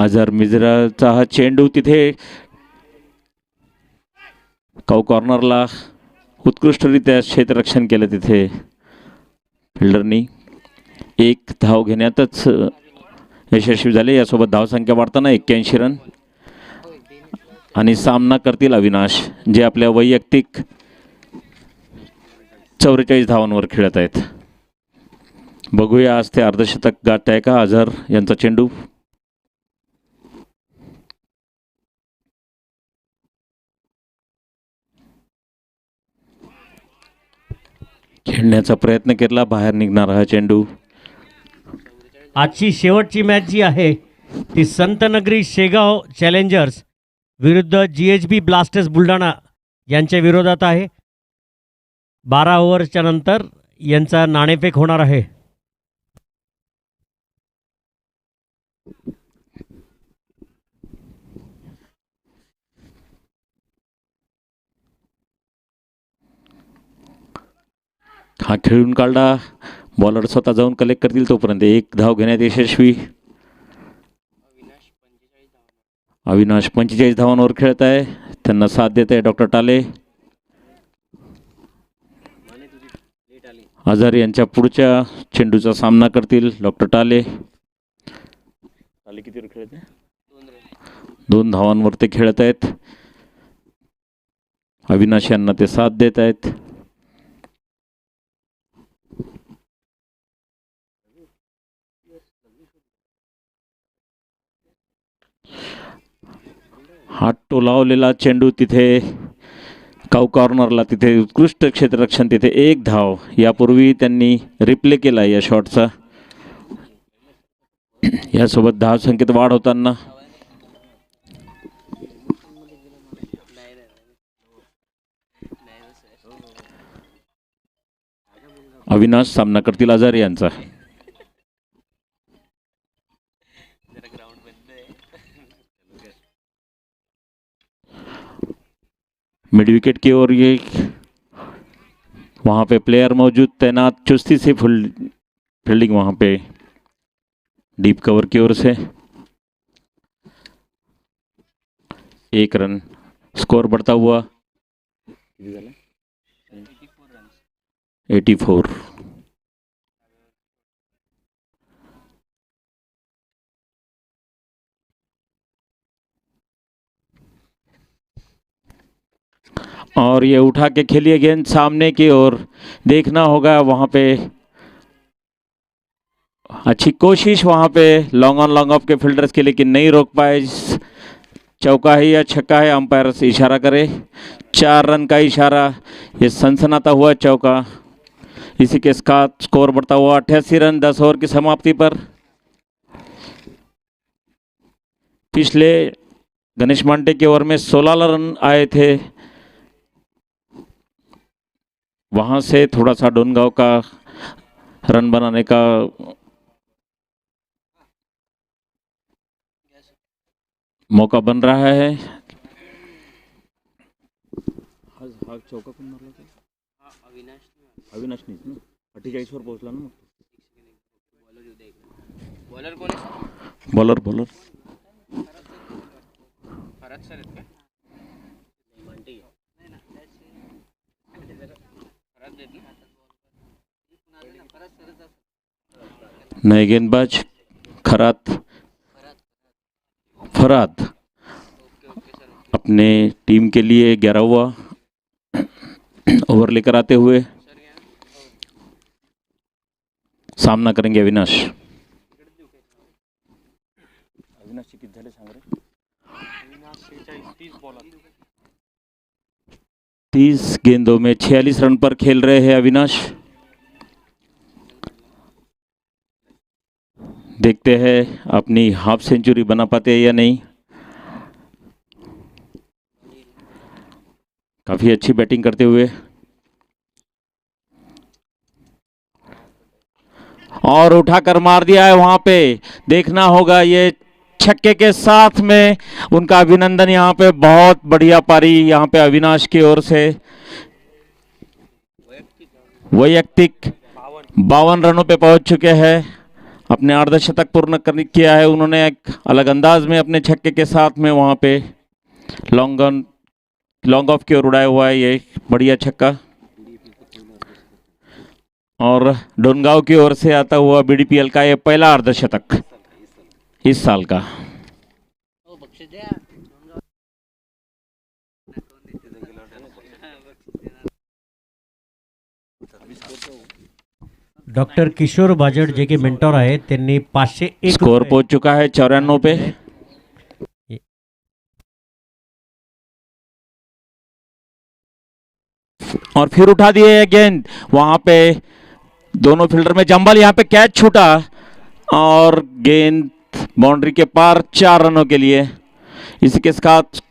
आझार मिझराचा हा चेंडू तिथे कॉर्नरला उत्कृष्टरित्या क्षेत्ररक्षण केलं तिथे फिल्डरनी. 1 धाव घेण्यातच यशस्वी झाले. यासोबत धावसंख्या वाढताना 81 रन आणि सामना करतील अविनाश, जे आपल्या वैयक्तिक 44 धावांवर खेळत आहेत. बघूया आज ते अर्धशतक गाठत आहे का आझार यांचा चेंडू. खेळण्याचा प्रयत्न केला, बाहेर निघणारा हा चेंडू. आजची शेवटची मॅच जी आहे ती संतनगरी शेगाव चॅलेंजर्स विरुद्ध GHB ब्लास्टर्स बुलढाणा यांच्या विरोधात आहे. 12 ओव्हर्सच्या नंतर यांचा नाणेफेक होणार आहे. हा खेळून काढला. बॉलर स्वतः जाऊन कलेक्ट करतील तोपर्यंत 1 धाव घेण्यात यशस्वी. अविनाश 45 धावांवर खेळत आहे. त्यांना साथ देत आहे डॉक्टर टाले. आझार यांच्या पुढच्या चेंडूचा सामना करतील डॉक्टर टाले. टाले कितीवर खेळत आहे? 2 धावांवर ते खेळत आहेत. अविनाश यांना ते साथ देत आहेत. हात टोलावलेला चेंडू तिथे कॉर्नरला, तिथे उत्कृष्ट क्षेत्ररक्षण, तिथे 1 धाव. यापूर्वी त्यांनी रिप्ले केला या शॉटचा. यासोबत धाव संख्येत वाढ होताना अविनाश सामना करतील आझार यांचा. मिड विकेट की ओर ये वहाँ पे प्लेयर मौजूद तैनात, चुस्ती से फील्डिंग वहाँ पे डीप कवर की ओर से. 1 रन स्कोर बढ़ता हुआ 84. और ये उठा के खेलिए गेंद सामने की ओर. देखना होगा वहाँ पे अच्छी कोशिश वहाँ पे लॉन्ग ऑन लॉन्ग ऑफ के फील्डर्स के, लेकिन नहीं रोक पाए. चौका है या छक्का है, अंपायर से इशारा करे. 4 रन का इशारा, ये सनसनाता हुआ चौका. इसी के साथ स्कोर बढ़ता हुआ 88 रन 10 ओवर की समाप्ति पर. पिछले गणेश मांटे के ओवर में 16 रन आए थे. वहाँ से थोड़ा सा डोनगांव का रन बनाने का मौका बन रहा है. चौका कोण मारला होता? अविनाश नाही ना, 48 वर पोहोचला ना. बॉलर कोण आहे? बॉलर फराज सर आहेत का? नए गेंदबाज फराद अपने टीम के लिए 11वां ओवर लेकर आते हुए सामना करेंगे अविनाश. अविनाश किती झाले सांग रे? तीस गेंदों में 46 रन पर खेल रहे हैं अविनाश। देखते हैं अपनी हाफ सेंचुरी बना पाते हैं या नहीं। काफी अच्छी बैटिंग करते हुए और उठाकर मार दिया है वहां पे। देखना होगा, ये छक्के के साथ में उनका अभिनंदन। यहाँ पे बहुत बढ़िया पारी यहाँ पे अविनाश की ओर से। वैयक्तिक 52 रनों पे पहुंच चुके हैं। अपने अर्धशतक पूर्ण किया है उन्होंने एक अलग अंदाज में अपने छक्के के साथ में। वहां पे लॉन्ग ऑफ की ओर उड़ाया हुआ है ये बढ़िया छक्का। और डोनगांव की ओर से आता हुआ बीडीपीएल का ये पहला अर्धशतक इस साल का। डॉक्टर किशोर बाजड जे के मेंटॉर आहेत त्यांनी 501 स्कोर पहुंच चुका है 94 पे। और फिर उठा दिए गेंद वहां पे। दोनों फील्डर में जंबल, यहाँ पे कैच छूटा और गेंद बाउंड्री के पार 4 रनों के लिए। इसी के साथ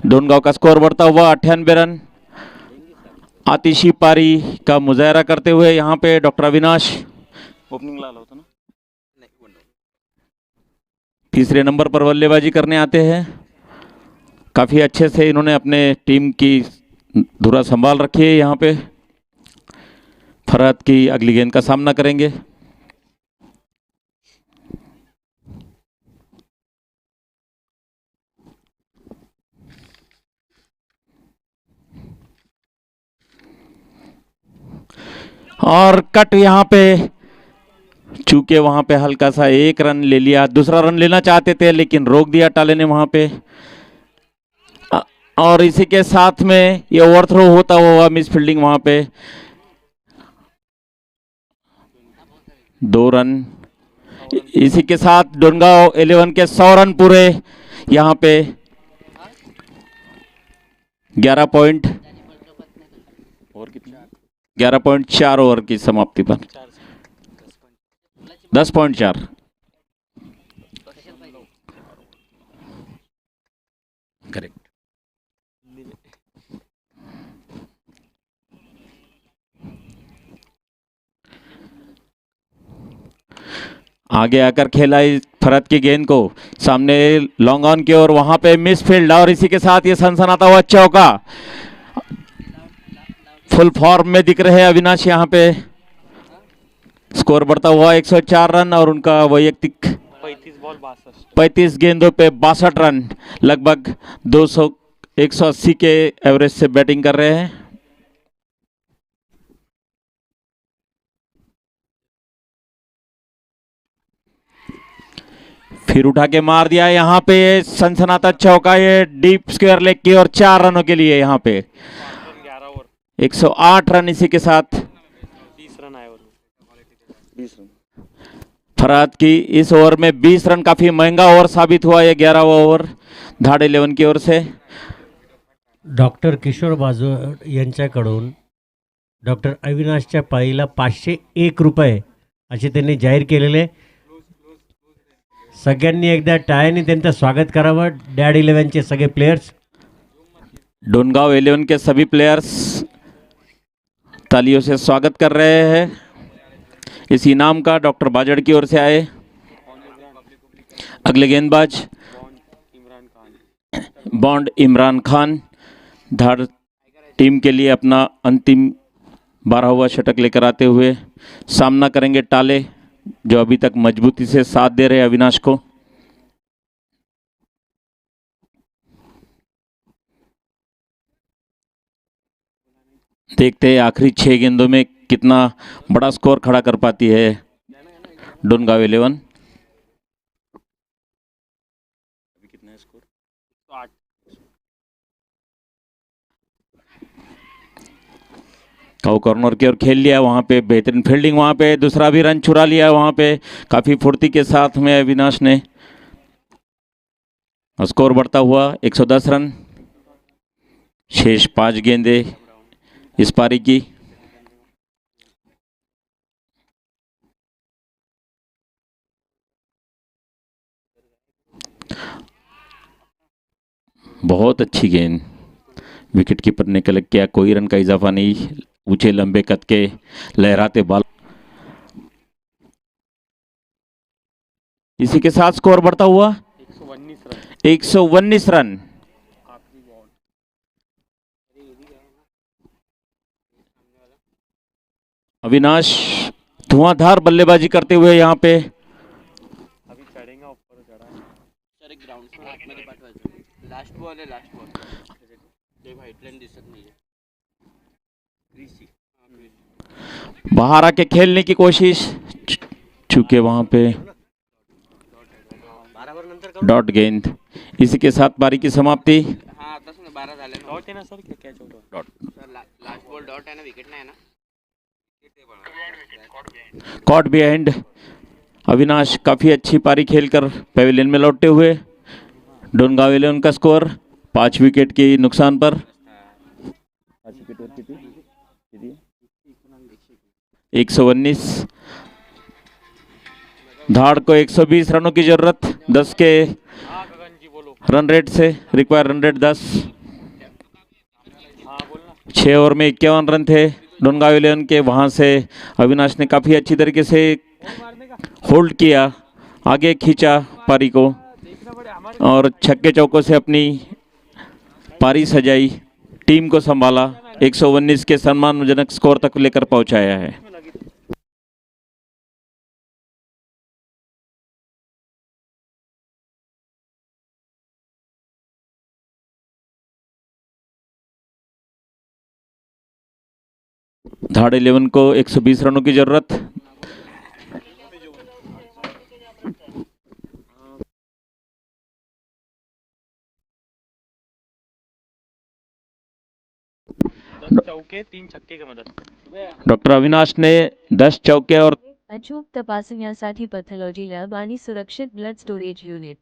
डोनगांव का स्कोर बढ़ता हुआ 98 रन। आतिशी पारी का मुजाहरा करते हुए यहाँ पे डॉक्टर अविनाश ओपनिंग लाल होता ना, तीसरे नंबर पर बल्लेबाजी करने आते हैं। काफी अच्छे से इन्होंने अपने टीम की धुरा संभाल रखी है। यहाँ पे फरहत की अगली गेंद का सामना करेंगे। और कट यहाँ पे, चूंकि वहां पे हल्का सा 1 रन ले लिया। दूसरा रन लेना चाहते थे लेकिन रोक दिया टाले ने वहां पे। और इसी के साथ में ये ओवरथ्रो होता हुआ मिस फील्डिंग वहां पे। 2 रन। इसी के साथ डोनगांव 11 के 100 रन पूरे। यहाँ पे 11 पॉइंट और कितना 11.4 ओवर की समाप्ति पर 10.4। करेक्ट। आगे आकर खेला इस फरहत की गेंद को सामने लॉन्ग ऑन की ओर, वहां पे मिस फील्ड। और इसी के साथ ये सनसनाता हुआ चौका। फुल फॉर्म में दिख रहे हैं अविनाश यहाँ पे। स्कोर बढ़ता हुआ 104 रन और उनका वैयक्तिक 35 गेंदों पे 62 रन, लगभग 180 के एवरेज से बैटिंग कर रहे हैं। फिर उठा के मार दिया यहाँ पे सनसनाता चौका, ये डीप स्क्वायर लेग की और 4 रनों के लिए यहाँ पे 108 रन। इसी के साथ 20 रन आए। फरहत की इस ओवर में 20 रन काफी महंगा ओवर साबित हुआ ये 11वां ओवर धाड़ 11 की or say. Doctor Kishore Bajad यांच्याकडून डॉक्टर अविनाशच्या पाळीला 501 रुपये असे त्यांनी जाहीर केलेले। सगळ्यांनी एकदा टाळ्यांनी त्यांचं स्वागत करावं। डॅड 11चे सगळे प्लेयर्स, डोनगांव 11 के सभी प्लेयर्स तालियों से स्वागत कर रहे हैं। इस इनाम का डॉक्टर बाजड़ की ओर से आए। अगले गेंदबाज बॉन्ड इमरान खान धाड़ टीम के लिए अपना अंतिम 12वां शतक लेकर आते हुए सामना करेंगे टाले, जो अभी तक मजबूती से साथ दे रहे अविनाश को। देखते हैं आखिरी 6 गेंदों में कितना बड़ा स्कोर खड़ा कर पाती है डोनगांव 11। कितना स्कोर? 8। काउ कॉर्नर की ओर खेल लिया, वहां पे बेहतरीन फील्डिंग, वहां पे दूसरा भी रन चुरा लिया। वहां पे काफी फुर्ती के साथ में अविनाश ने और स्कोर बढ़ता हुआ 110 रन। शेष 5 गेंदे इस पारी की। बहुत अच्छी गेंद, विकेट कीपर ने कलेक्ट किया, कोई रन का इजाफा नहीं। ऊंचे लंबे कद के लहराते बाल। इसी के साथ स्कोर बढ़ता हुआ 119 रन। अविनाश धुआंधार बल्लेबाजी करते हुए यहाँ पे लास्ट बॉल आहे, लास्ट बॉल ते व्हाईट लाईन दिसत नाहीये. बाहर आके खेलने की कोशिश, चूंकि वहां पे डॉट गेंद। इसी के साथ पारी की समाप्ति। हा आताच ना 12 झाले ना. डॉट आहे ना सर, कॅच होतो dot sir. Last ball dot आहे ना, विकेट नाही ना. Caught behind. अविनाश काफी अच्छी पारी खेलकर पेविलियन में लौटते हुए। डोनगांव 11 का स्कोर 5 विकेट के नुकसान पर 119। धाड़ को 120 रनों की जरूरत, 10 के रन रेट से। Require run rate 10। 6 ओवर में 51 रन थे डोनगांव 11 के। वहां से अविनाश ने काफी अच्छी तरीके से होल्ड किया, आगे खींचा पारी को और छक्के चौकों से अपनी पारी सजाई, टीम को संभाला, 119 के सम्मानजनक स्कोर तक लेकर पहुंचाया है। धाड़ 11 को 120 रनों की जरूरत। चौके 3 छक्के की मदद। डॉक्टर अविनाश ने 10 चौके और अचूक तपासण्यासाठी पॅथॉलॉजी लॅब आणि सुरक्षित blood storage unit.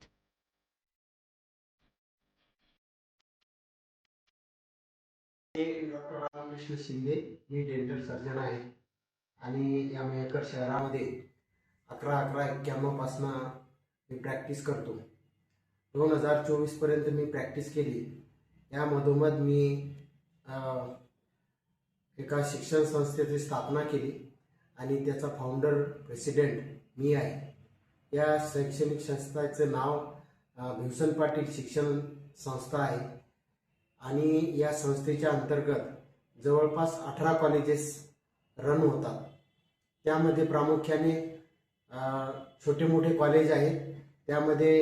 Doctor Ramkrishna Shinde, मी डेंटल सर्जन आहे आणि या मेहकर शहरामध्ये 11/11/91 पासनं मी प्रॅक्टिस करतो. 2024 पर्यंत मी प्रॅक्टिस केली. या मधोमध मी एका शिक्षण संस्थेची स्थापना केली आणि त्याचा फाउंडर प्रेसिडेंट मी आहे. या शैक्षणिक संस्थेचं नाव भिवसन पाटील शिक्षण संस्था आहे आणि या संस्थेच्या अंतर्गत जवळपास 18 कॉलेजेस रन होतात. त्यामध्ये प्रामुख्याने छोटे मोठे कॉलेज आहेत. त्यामध्ये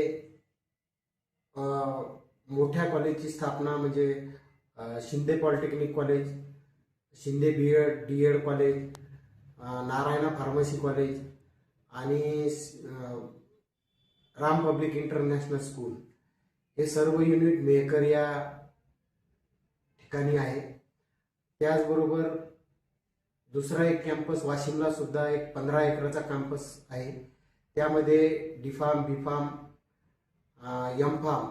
मोठ्या कॉलेजची स्थापना म्हणजे Shinde polytechnic college, Shinde D Ed college, Narayana pharmacy college आणि राम पब्लिक इंटरनॅशनल स्कूल, हे सर्व युनिट मेहकर या ठिकाणी आहे. त्याचबरोबर दुसरा एक कॅम्पस वाशिमला सुद्धा एक 15 एकराचा कॅम्पस आहे. त्यामध्ये D Pharm, B Pharm, M Pharm,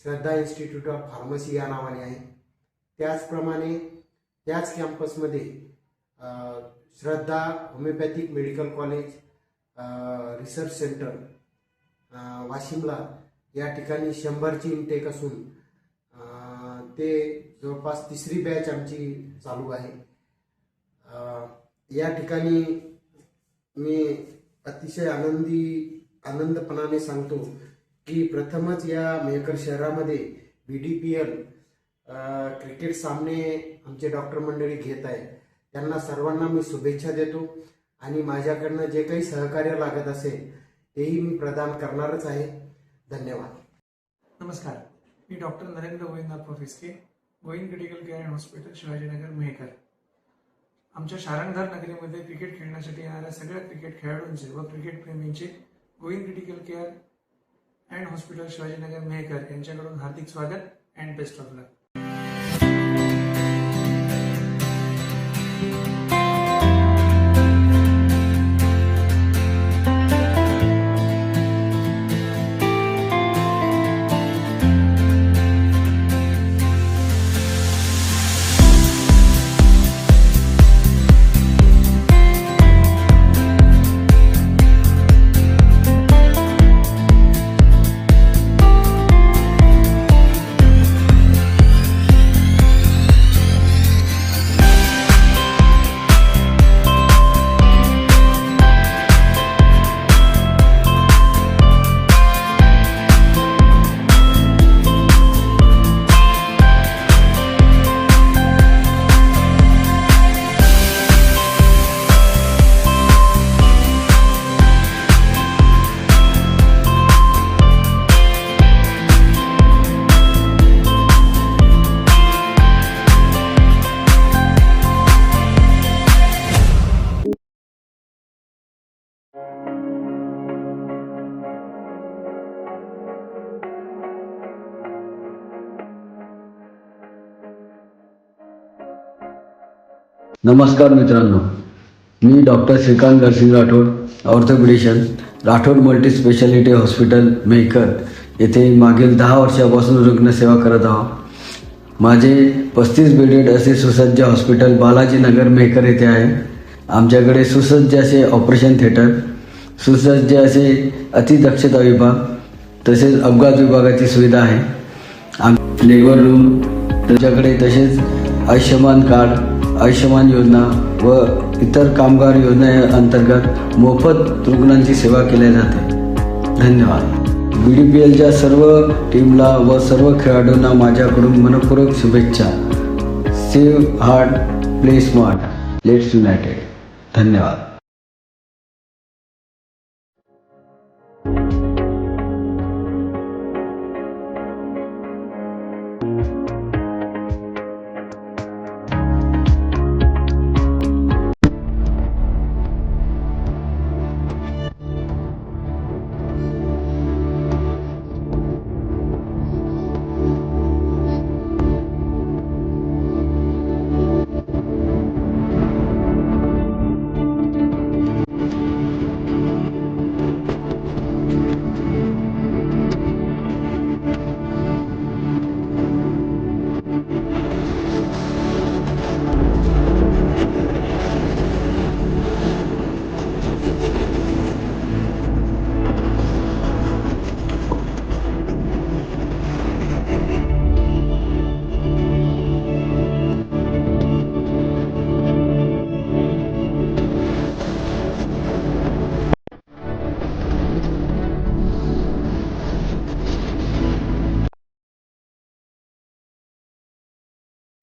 Shraddha institute of pharmacy या नावाने आहे. त्याचप्रमाणे त्याच कॅम्पसमध्ये Shraddha homoeopathic medical college, research centre वाशिमला या ठिकाणी 100ची इनटेक असून ते जवळपास 3री बॅच आमची चालू आहे. या ठिकाणी मी अतिशय आनंदपणाने सांगतो की प्रथमच या मेहकर शहरामध्ये BDPL क्रिकेट सामने आमचे डॉक्टर मंडळी घेत आहे. त्यांना सर्वांना मी शुभेच्छा देतो आणि माझ्याकडनं जे काही सहकार्य लागत असेल तेही मी प्रदान करणारच आहे. धन्यवाद. नमस्कार, मी doctor Narendra Govindnath Phiske, Govind critical care hospital Shivajinagar Mehkar. आमच्या शारणधार नगरीमध्ये क्रिकेट खेळण्यासाठी येणाऱ्या सगळ्या क्रिकेट खेळाडूंचे व क्रिकेट प्रेमींचे Govind critical care and hospital Shivajinagar Mehkar यांच्याकडून हार्दिक स्वागत अँड बेस्ट ऑफ लक. नमस्कार मित्रांनो, मी doctor Shrikant Narsinh Rathod, orthopedician, Rathod multi speciality hospital Mehkar येथे मागील 10 वर्षापासून रुग्णसेवा करत आहोत. माझे 35 बेडेड असे सुसज्ज हॉस्पिटल बालाजीनगर मेहकर येथे आहे. आमच्याकडे सुसज्ज असे ऑपरेशन थिएटर, सुसज्ज असे अतिदक्षता विभाग तसेच अपघात विभागाची सुविधा आहे. लेबर रूम तुमच्याकडे तसेच आयुष्यमान कार्ड, आयुष्यमान योजना व इतर कामगार योजनेअंतर्गत मोफत रुग्णांची सेवा केली जाते. धन्यवाद. BDPLच्या सर्व टीमला व सर्व खेळाडूंना माझ्याकडून मनपूर्वक शुभेच्छा. Save heart, play smart, let's United. धन्यवाद.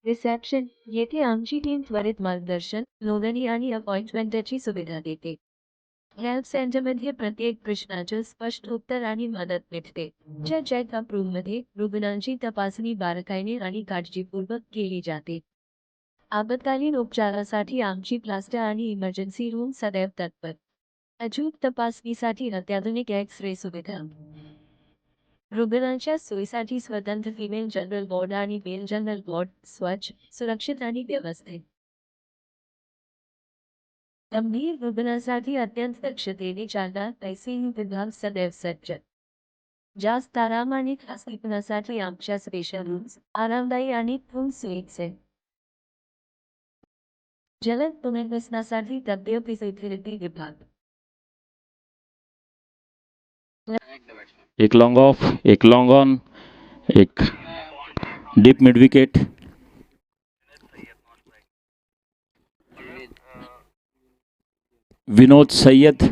रिसेप्शन येथे आमची टीम त्वरित मार्गदर्शन, नोंदणी आणि अपॉइंटमेंटची सुविधा देते. हेल्थ सेंटरमध्ये प्रत्येक प्रश्नाचे स्पष्ट उत्तर आणि मदत मिळते. च्या चेकअप रूममध्ये रुग्णांची तपासणी बारकाईने आणि काळजीपूर्वक केली जाते. आपत्कालीन उपचारासाठी आमची क्लस्टर आणि इमर्जन्सी रूम सदैव तत्पर. अचूक तपासणीसाठी अत्याधुनिक एक्स-रे सुविधा. रुग्णांच्या सोयीसाठी स्वतंत्र फिमेल जनरल वॉर्ड आणि मेल जनरल वॉर्ड, स्वच्छ, सुरक्षित आणि व्यवस्थित. गंभीर रुग्णांसाठी अत्यंत दक्षतेने चालणारा ICU विभाग सदैव सज्ज. जास्त आराम आणि खासपणासाठी आमच्या स्पेशल रूम्स आरामदायी आणि सोयीचे. जलद पुनर्वसनासाठी तज्ञ फिजिओथेरपी विभाग. एक लॉन्ग ऑफ, एक लॉन्ग ऑन, एक डीप मिड विकेट. विनोद सय्यद,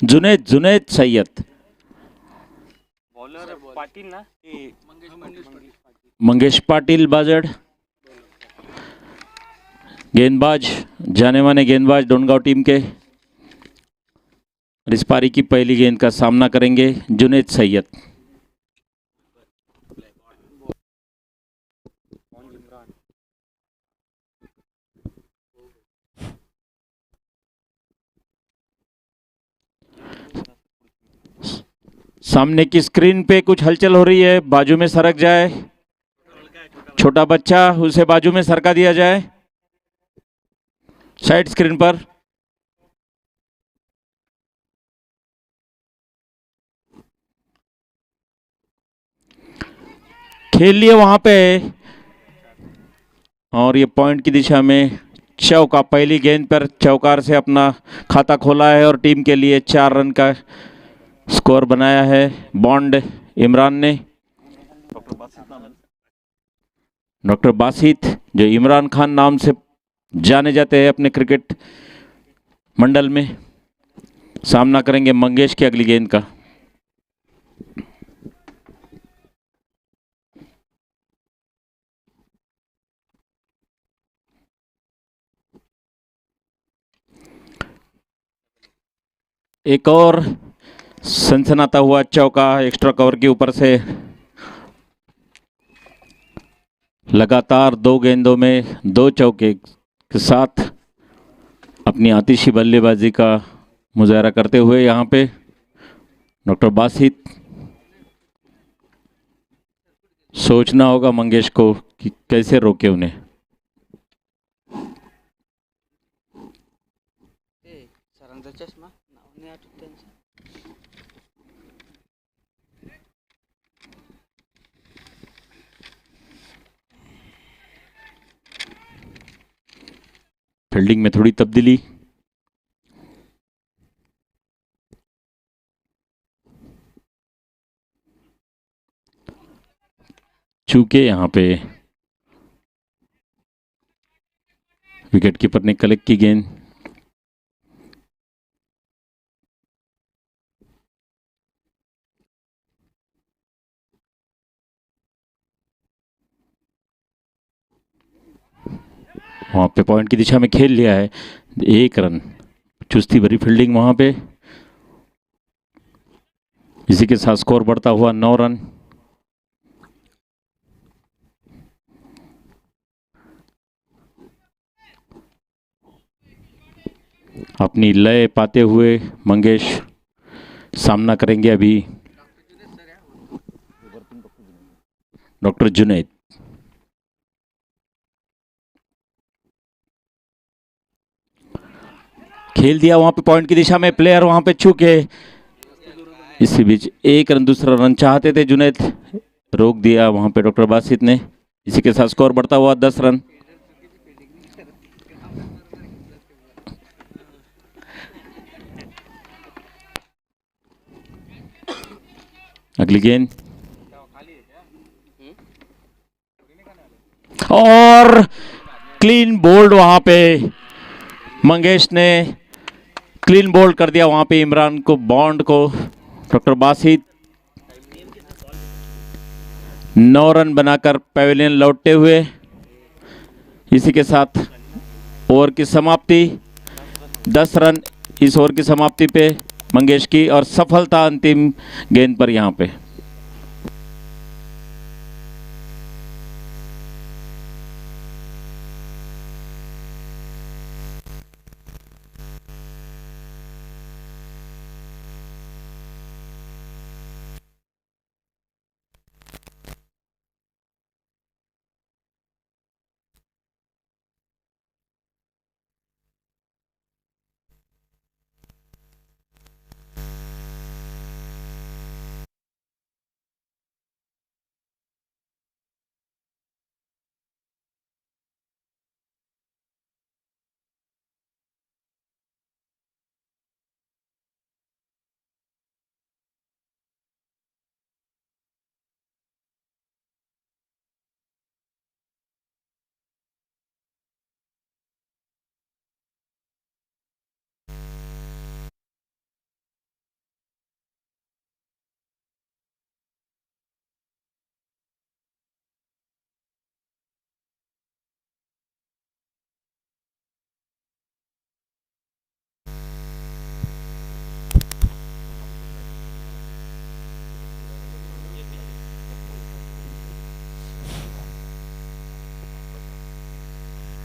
जुनेद सय्यद, मंगेश पाटिल बाजड़. गेंदबाज जाने माने गेंदबाज डोनगांव टीम के. इस पारी की पहली गेंद का सामना करेंगे जुनेद सैयद. सामने की स्क्रीन पे कुछ हलचल हो रही है, बाजू में सरक जाए. छोटा बच्चा, उसे बाजू में सरका दिया जाए. साइड स्क्रीन पर खेल लिए वहां पे, और ये पॉइंट की दिशा में चौका. पहली गेंद पर चौकार से अपना खाता खोला है और टीम के लिए 4 रन का स्कोर बनाया है बॉन्ड इमरान ने. डॉक्टर बासित, जो इमरान खान नाम से जाने जाते हैं अपने क्रिकेट मंडल में, सामना करेंगे मंगेश की अगली गेंद का. एक और सनसनाता हुआ चौका एक्स्ट्रा कवर के ऊपर से. लगातार 2 गेंदों में 2 चौके के साथ अपनी आतिशी बल्लेबाजी का मुजाहरा करते हुए यहाँ पे डॉक्टर बासित. सोचना होगा मंगेश को कि कैसे रोके उन्हें. चष्मा नाव नाही आठवत त्यांचं. फील्डिंग में थोड़ी तब्दीली। चूके यहाँ पे विकेट कीपर ने कलेक्ट की गेंद। वहां पे पॉइंट की दिशा में खेल लिया है, 1 रन। चुस्ती भरी फील्डिंग वहां पे, इसी के साथ स्कोर बढ़ता हुआ 9 रन। अपनी लय पाते हुए मंगेश सामना करेंगे अभी डॉक्टर जुनैद। खेल दिया वहां पे पॉइंट की दिशा में, प्लेयर वहां पे चूके। इसी बीच 1 रन, दूसरा रन चाहते थे जुनैद, रोक दिया वहां पे डॉक्टर बासित ने। इसी के साथ स्कोर बढ़ता हुआ 10 रन। अगली गेंद और क्लीन बोल्ड, वहां पे मंगेश ने क्लीन बोल्ड कर दिया वहां पे इमरान को, बॉन्ड को। डॉक्टर बासित 9 रन बनाकर पेविलियन लौटते हुए, इसी के साथ ओवर की समाप्ति। 10 रन इस ओवर की समाप्ति पे मंगेश की, और सफलता अंतिम गेंद पर यहां पे।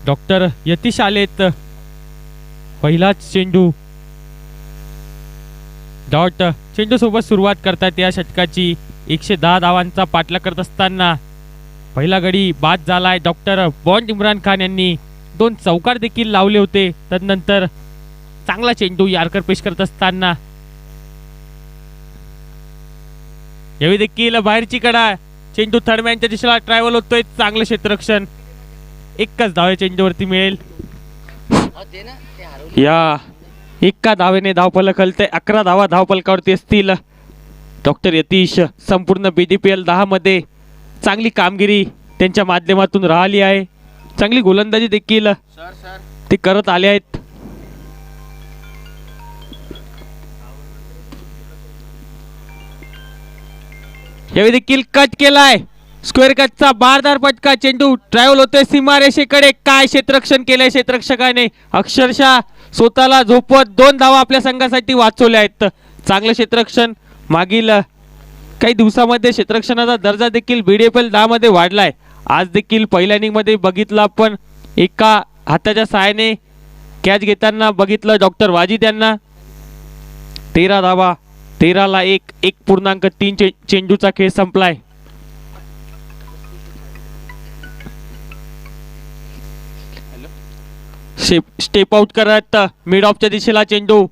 डॉक्टर यतीश आलेत. पहिलाच चेंडू डॉट चेंडू सोबत सुरुवात करतात या षटकाची. 110 धावांचा पाठलाग करत असताना पहिला गडी बाद झालाय. डॉक्टर बॉन्ड इम्रान खान यांनी 2 चौकार देखील लावले होते. तदनंतर चांगला चेंडू यार्कर पेश करत असताना यावेळी देखील बाहेरची कडा, चेंडू थर्डमॅनच्या दिशेला ट्रॅव्हल होतोय. चांगलं क्षेत्ररक्षण, एकच धाव चेंडूवरती मिळेल. या एका धावेने धावफलक हलते. 11 धावा धावफलकावरती असतील. डॉक्टर यतीश संपूर्ण BDPL 10 मध्ये चांगली कामगिरी त्यांच्या माध्यमातून राहिली आहे. चांगली गोलंदाजी देखील ते करत आले आहेत. यावेळी देखील कट केलाय. स्क्वेअर कटचा बारदार फटका, चेंडू ट्रॅव्हल होतोय सीमारेषेकडे. काय क्षेत्ररक्षण केलंय क्षेत्ररक्षकाने, अक्षरशः स्वतःला झोपवत 2 धावा आपल्या संघासाठी वाचवल्या आहेत. चांगलं क्षेत्ररक्षण. मागील काही दिवसामध्ये क्षेत्ररक्षणाचा दर्जा देखील BDPL 10 मध्ये वाढलाय. आज देखील पहिल्या इनिंग मध्ये बघितलं आपण, एका हाताच्या सहाय्याने कॅच घेताना बघितलं डॉक्टर वाजिद यांना. 13 धावा, 13ला 1.3 चेंडूचा खेळ संपलाय. स्टेप आउट करत मिड ऑफच्या दिशेला चेंडू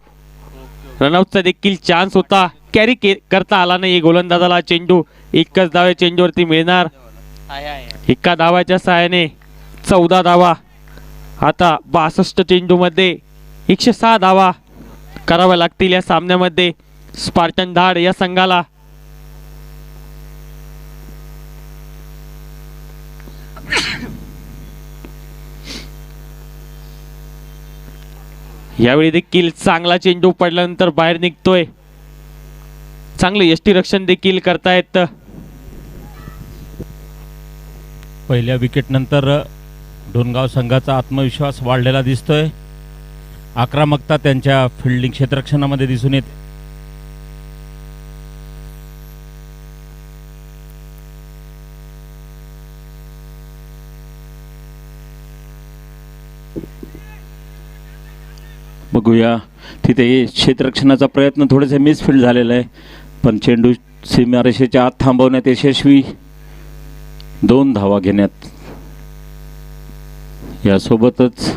रनआउटचा देखील चान्स होता, कॅरी करता आला नाही गोलंदाजाला. चेंडू एकच धाव चेंडूवरती मिळणार. एका धावाच्या सहाय्याने 14 धावा. आता 62 चेंडूमध्ये 106 धावा कराव्या लागतील या सामन्यामध्ये स्पार्टन धाड या संघाला. यावेळी देखील चांगला चेंडू पडल्यानंतर बाहेर निघतोय. चांगले यष्टीरक्षण देखील करतायत. पहिल्या विकेटनंतर डोणगाव संघाचा आत्मविश्वास वाढलेला दिसतोय. आक्रमकता त्यांच्या फिल्डिंग क्षेत्ररक्षणामध्ये दिसून येते. बघूया तिथे क्षेत्ररक्षणाचा प्रयत्न थोडेसे मिसफिल्ड झालेला आहे, पण चेंडू सीमारेषेच्या आत थांबवण्यात यशस्वी. 2 धावा घेण्यात. यासोबतच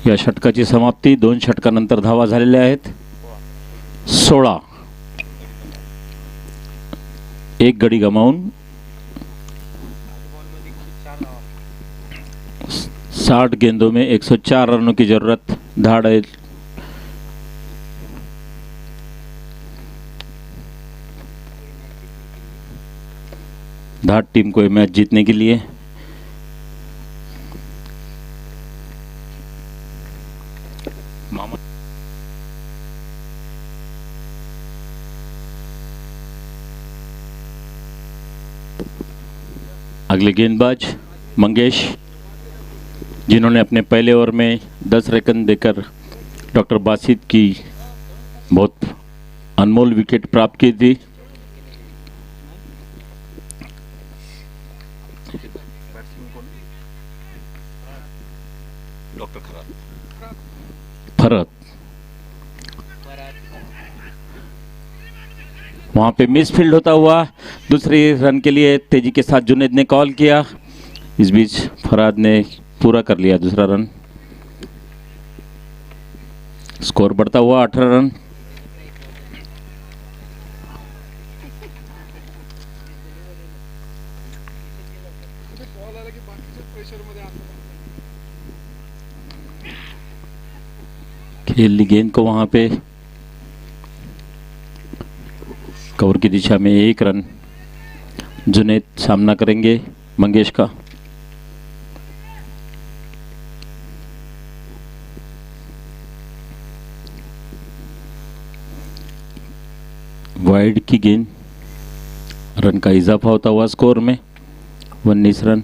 या षटकाची समाप्ती. 2 षटकानंतर धावा झालेल्या आहेत 16. एक गडी गमावून 60 गेंदों में 104 रनों की जरूरत. धाड़ है धाड़ टीम को ये मैच जीतने के लिए. अगले गेंदबाज मंगेश, जिन्होंने अपने पहले ओवर में 10 रन देकर डॉक्टर बासित की बहुत अनमोल विकेट प्राप्त की थी. फरत वहां पे मिसफील्ड होता हुआ दूसरी रन के लिए तेजी के साथ जुनेद ने कॉल किया. इस बीच फराद ने पूरा कर लिया दूसरा रन. स्कोर बढ़ता हुआ 18 रन. खेल ली गेंद को वहां पे कवर की दिशा में 1 रन. जुनेद सामना करेंगे मंगेश का. वाइड की गेंद. रन का इजाफा होता हुआ स्कोर में 19 रन.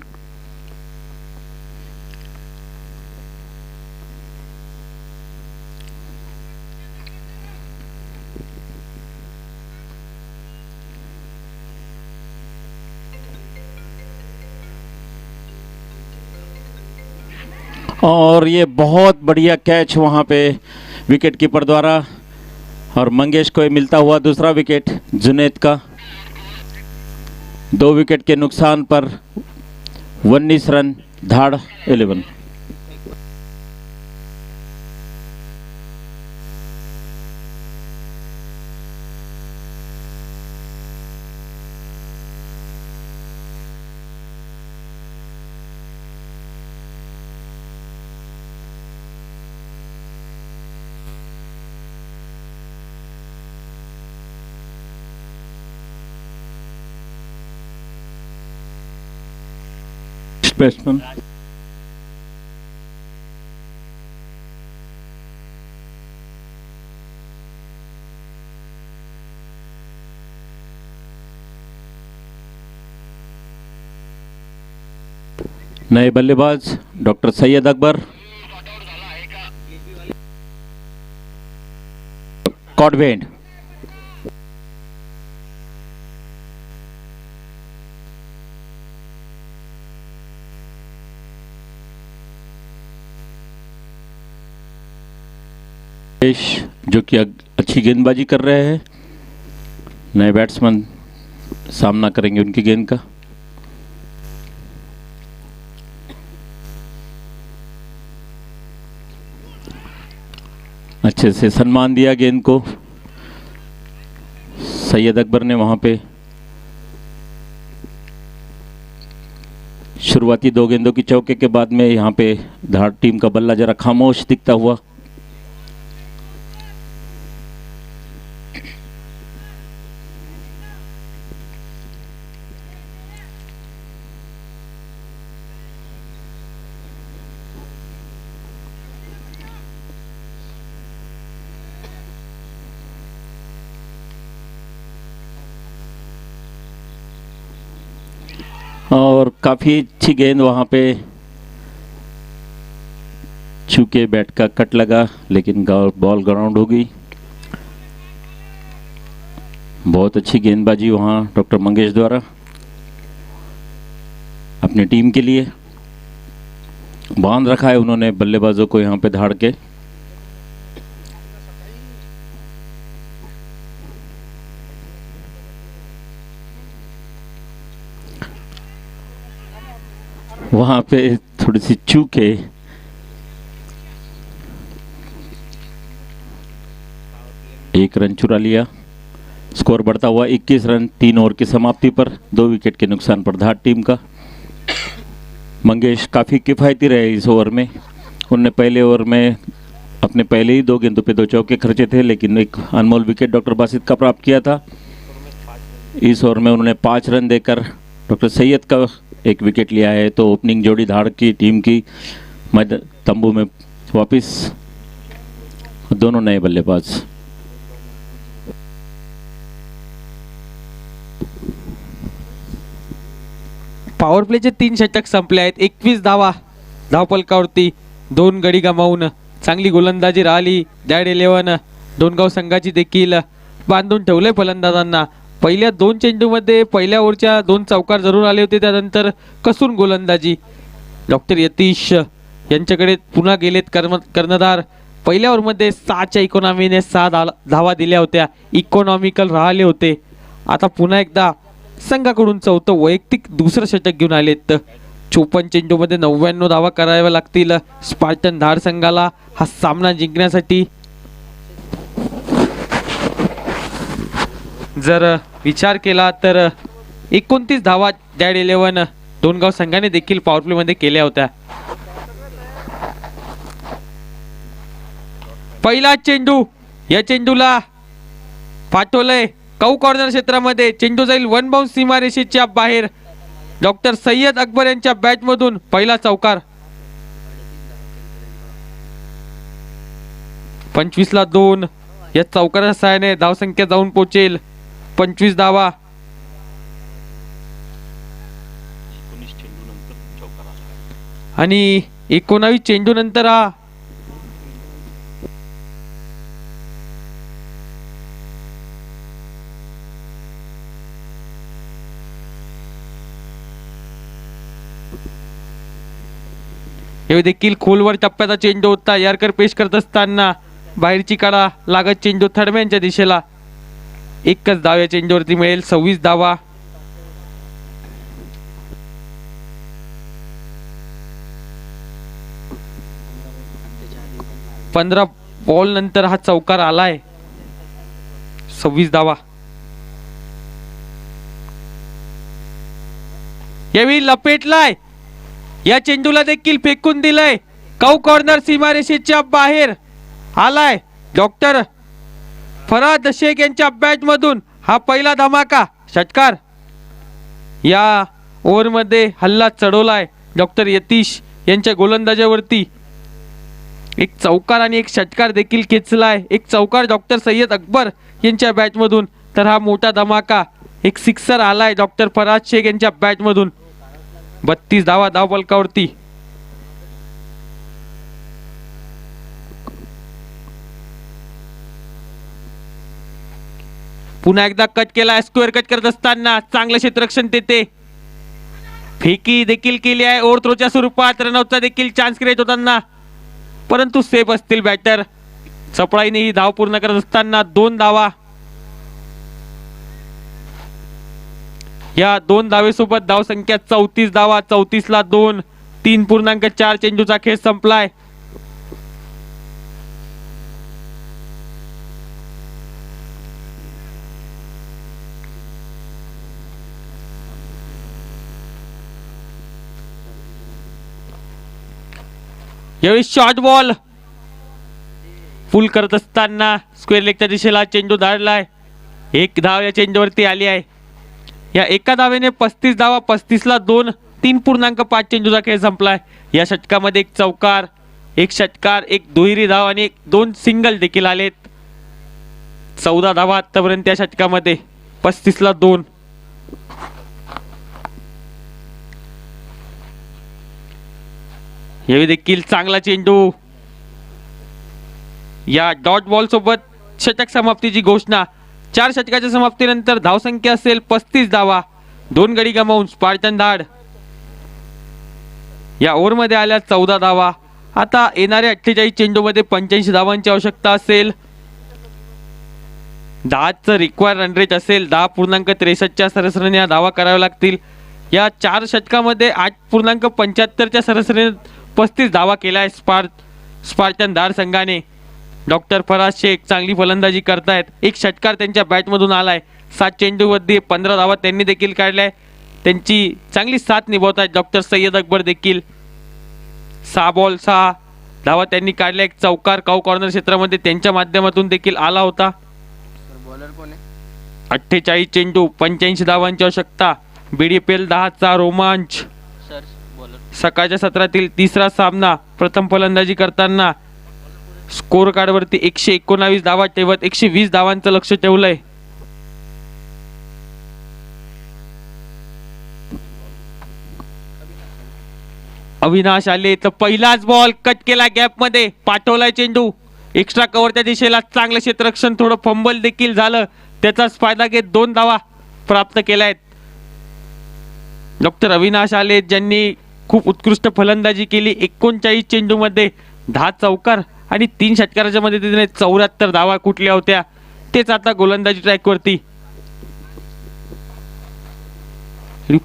और ये बहुत बढ़िया कैच वहाँ पे विकेट कीपर द्वारा, और मंगेश को मिलता हुआ दूसरा विकेट जुनेद का. 2 विकेट के नुकसान पर 19 रन. धाड़ 11. बैट्समैन नए बल्लेबाज डॉक्टर सैयद अकबर. कॉडवेंट. जो कि अच्छी गेंदबाजी कर रहे हैं. नए बैट्समैन सामना करेंगे उनकी गेंद का. अच्छे से सम्मान दिया गेंद को। सैयद अकबर ने वहाँ पे शुरुआती 2 गेंदों की चौके के बाद में यहाँ पे धार टीम का बल्ला जरा खामोश दिखता हुआ। और काफ़ी अच्छी गेंद वहाँ पे छूके बैट का कट लगा, लेकिन बॉल ग्राउंड हो गई। बहुत अच्छी गेंदबाजी वहाँ डॉक्टर मंगेश द्वारा अपनी टीम के लिए। बांध रखा है उन्होंने बल्लेबाजों को यहाँ पे धाड़ के। वहाँ पे थोड़ी सी चूक है। एक रन चुरा लिया। स्कोर बढ़ता हुआ 21 रन 3 ओवर की समाप्ति पर, 2 विकेट के नुकसान पर धार टीम का। मंगेश काफ़ी किफ़ायती रहे इस ओवर में। उनने पहले ओवर में अपने पहले ही 2 गेंदों पे 2 चौके खर्चे थे, लेकिन एक अनमोल विकेट डॉक्टर बासित का प्राप्त किया था। इस ओवर में उन्होंने 5 रन देकर डॉक्टर सैयद का 1 विकेट लिया है। तो ओपनिंग जोड़ी धाड़ की टीम की तंबू में वापस दोनों नए बल्लेबाज। पॉवर प्लेचे 3 षटक संपले आहेत। 21 धावा धावपलकावरती, 2 गडी गमावून चांगली गोलंदाजी राहिली डॅड 11 डोणगाव संघाची देखील बांधून ठेवले फलंदाजांना। पहिल्या 2 चेंडूमध्ये पहिल्या ओव्हरच्या 2 चौकार जरूर आले होते, त्यानंतर कसून गोलंदाजी डॉक्टर यतीश यांच्याकडे पुन्हा गेलेत कर्णधार। पहिल्या ओव्हरमध्ये 6च्या इकॉनॉमीने 6 धावा दिल्या होत्या, इकॉनॉमिकल राहिले होते। आता पुन्हा एकदा संघाकडून 4थं वैयक्तिक दुसरं षटक घेऊन आलेत। 54 चेंडूमध्ये 99 धावा कराव्या लागतील स्पार्टन धार संघाला हा सामना जिंकण्यासाठी। जर विचार केला तर 29 धावा डॅड 11 डोणगाव संघाने देखील पॉवर प्ले मध्ये केल्या होत्या। पहिला चेंडू, या चेंडूला पाठवलंय कौ कॉर्नर क्षेत्रामध्ये। चेंडू जाईल 1 बाउन्स सीमारेषेच्या बाहेर। डॉक्टर सय्यद अकबर यांच्या बॅटमधून पहिला चौकार। 25ला 2 या चौकाराच्या सहाय्याने धावसंख्या जाऊन पोहोचेल 25 धावा। आणि 19 चेंडू नंतर हा हे देखील खोलवर टप्प्याचा चेंडू होता। यारकर पेश करत असताना बाहेरची कडा लागत चेंडू थडम्यांच्या दिशेला। एकच धाव या चेंडूवरती मिळेल, 26 धावा। पंधरा बॉल नंतर हा चौकार आलाय, 26 धावा। यावेळी लपेटलाय, या चेंडूला देखील फेकून दिलंय। कौ कॉर्नर सीमारेषेच्या बाहेर आलाय डॉक्टर फराद शेख यांच्या बॅट मधून हा पहिला धमाका षटकार। या ओव्हर मध्ये हल्ला चढवलाय डॉक्टर यतीश यांच्या गोलंदाजावरती। एक चौकार आणि एक षटकार देखील खेचलाय। एक चौकार डॉक्टर सय्यद अकबर यांच्या बॅट मधून, तर हा मोठा धमाका एक सिक्सर आलाय डॉक्टर फराद शेख यांच्या बॅट मधून। 32 धावा धावपलकावरती। पुन्हा एकदा कट केला, स्क्वेअर कट करत असताना चांगलं क्षेत्ररक्षण तेथे फेकी देखील केली आहे ओव्हर थ्रोच्या स्वरूपात। रनआउटचा देखील चान्स क्रिएट होताना, परंतु सेफ असतील बॅटर। चपळाईने ही धाव पूर्ण करत असताना 2 धावा। या 2 धावेसोबत धावसंख्या 34 धावा। 34ला 2, 3.4 चेंडूचा खेळ संपलाय। यावेळी शॉर्ट बॉल फुल करत असताना स्क्वेअर लेगच्या दिशेला चेंडू धाडलाय. एक धाव या चेंडूवरती आली आहे. या एका धावेने 35 धावा, 35ला 2, 3.5 चेंडूचा खेळ संपलाय. या षटकामध्ये एक चौकार, एक षटकार, एक दुहेरी धाव आणि 2 सिंगल देखील आलेत. 14 धावा आतापर्यंत या षटकामध्ये, 35ला 2. यावेळी देखील चांगला चेंडू. या डॉट बॉल सोबत षटक समाप्तीची घोषणा. 4 षटकाच्या समाप्तीनंतर धावसंख्या असेल 35 धावा, 2 गडी गमावून स्पार्टन धाड. या ओव्हरमध्ये आल्या 14 धावा. आता येणाऱ्या 48 चेंडूमध्ये 85 धावांची आवश्यकता असेल. 10चं रिक्वायर रन रेट असेल. 10.63च्या सरासरीने या धावा कराव्या लागतील. या 4 षटकामध्ये 8.75च्या सरासरीने 35 धावा केल्या स्पार्टन धाड संघाने. डॉक्टर फराज शेख चांगली फलंदाजी करतायत. एक षटकार त्यांच्या बॅटमधून आलाय. 7 चेंडूमध्ये 15 धावा त्यांनी देखील काढल्या. त्यांची चांगली साथ निभावत आहेत डॉक्टर सय्यद अकबर देखील. 6 बॉल 6 धावा त्यांनी काढल्या. एक चौकार काऊ कॉर्नर क्षेत्रामध्ये त्यांच्या माध्यमातून देखील आला होता. 48 चेंडू 85 धावांची आवश्यकता. BDPL 10चा रोमांच. सकाळच्या सत्रातील तिसरा सामना. प्रथम फलंदाजी करताना स्कोर कार्डवरती 119 धावा ठेवत 120 धावांचं लक्ष ठेवलंय. अविनाश आले तर पहिलाच बॉल कट केला, गॅप मध्ये पाठवलाय चेंडू. एक्स्ट्रा कव्हरच्या दिशेला चांगलं क्षेत्ररक्षण, थोडं फंबल देखील झालं. त्याचाच फायदा घेत 2 धावा प्राप्त केल्यात. डॉक्टर अविनाश आले ज्यांनी खूप उत्कृष्ट फलंदाजी केली. 39 चेंडूमध्ये 10 चौकार आणि 3 षटकाराच्या मदतीने 74 धावा कुठल्या होत्या. तेच आता गोलंदाजी ट्रॅकवरती.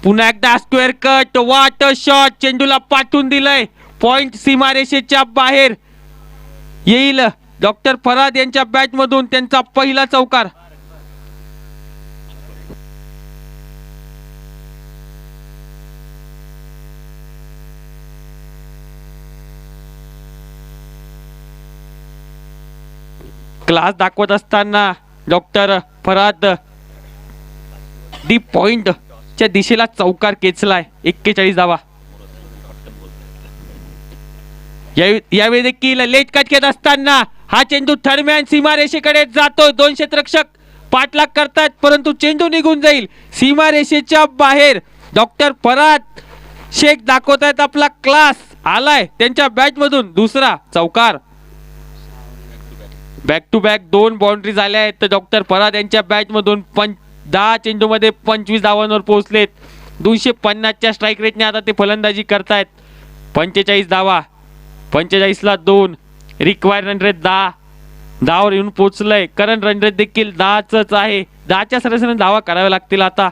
पुन्हा एकदा स्क्वेअर कट, वाट शॉट, चेंडूला पाठवून दिलंय. पॉइंट सीमारेषेच्या बाहेर येईल. डॉक्टर फराद यांच्या बॅट मधून त्यांचा पहिला चौकार. क्लास दाखवत असताना डॉक्टर फराद डीप पॉइंट च्या दिशेला चौकार केचलाय. 41 धावा. यावेळी देखील लेट कट घेत असताना हा चेंडू थर्डमॅन सीमारेषेकडे जातोय. 2 क्षेत्ररक्षक पाठलाग करतात परंतु चेंडू निघून जाईल. सीमारेषेच्या बाहेर डॉक्टर फराद शेख दाखवत आहेत आपला क्लास. आलाय त्यांच्या बॅट मधून दुसरा चौकार. बॅक टू बॅक 2 बाउंड्री झाल्या आहेत. तर डॉक्टर फराद यांच्या बॅट मधून 10 चेंडूमध्ये 25 धावांवर पोहोचलेत. 250च्या स्ट्राईक रेटने आता ते फलंदाजी करतायत. 45 धावा, 45ला 2. रिक्वायर रन रेट 10 धावावर येऊन पोहोचलंय. करंट रन रेट देखील 10च आहे. 10च्या सरासरीने धावा कराव्या लागतील. आता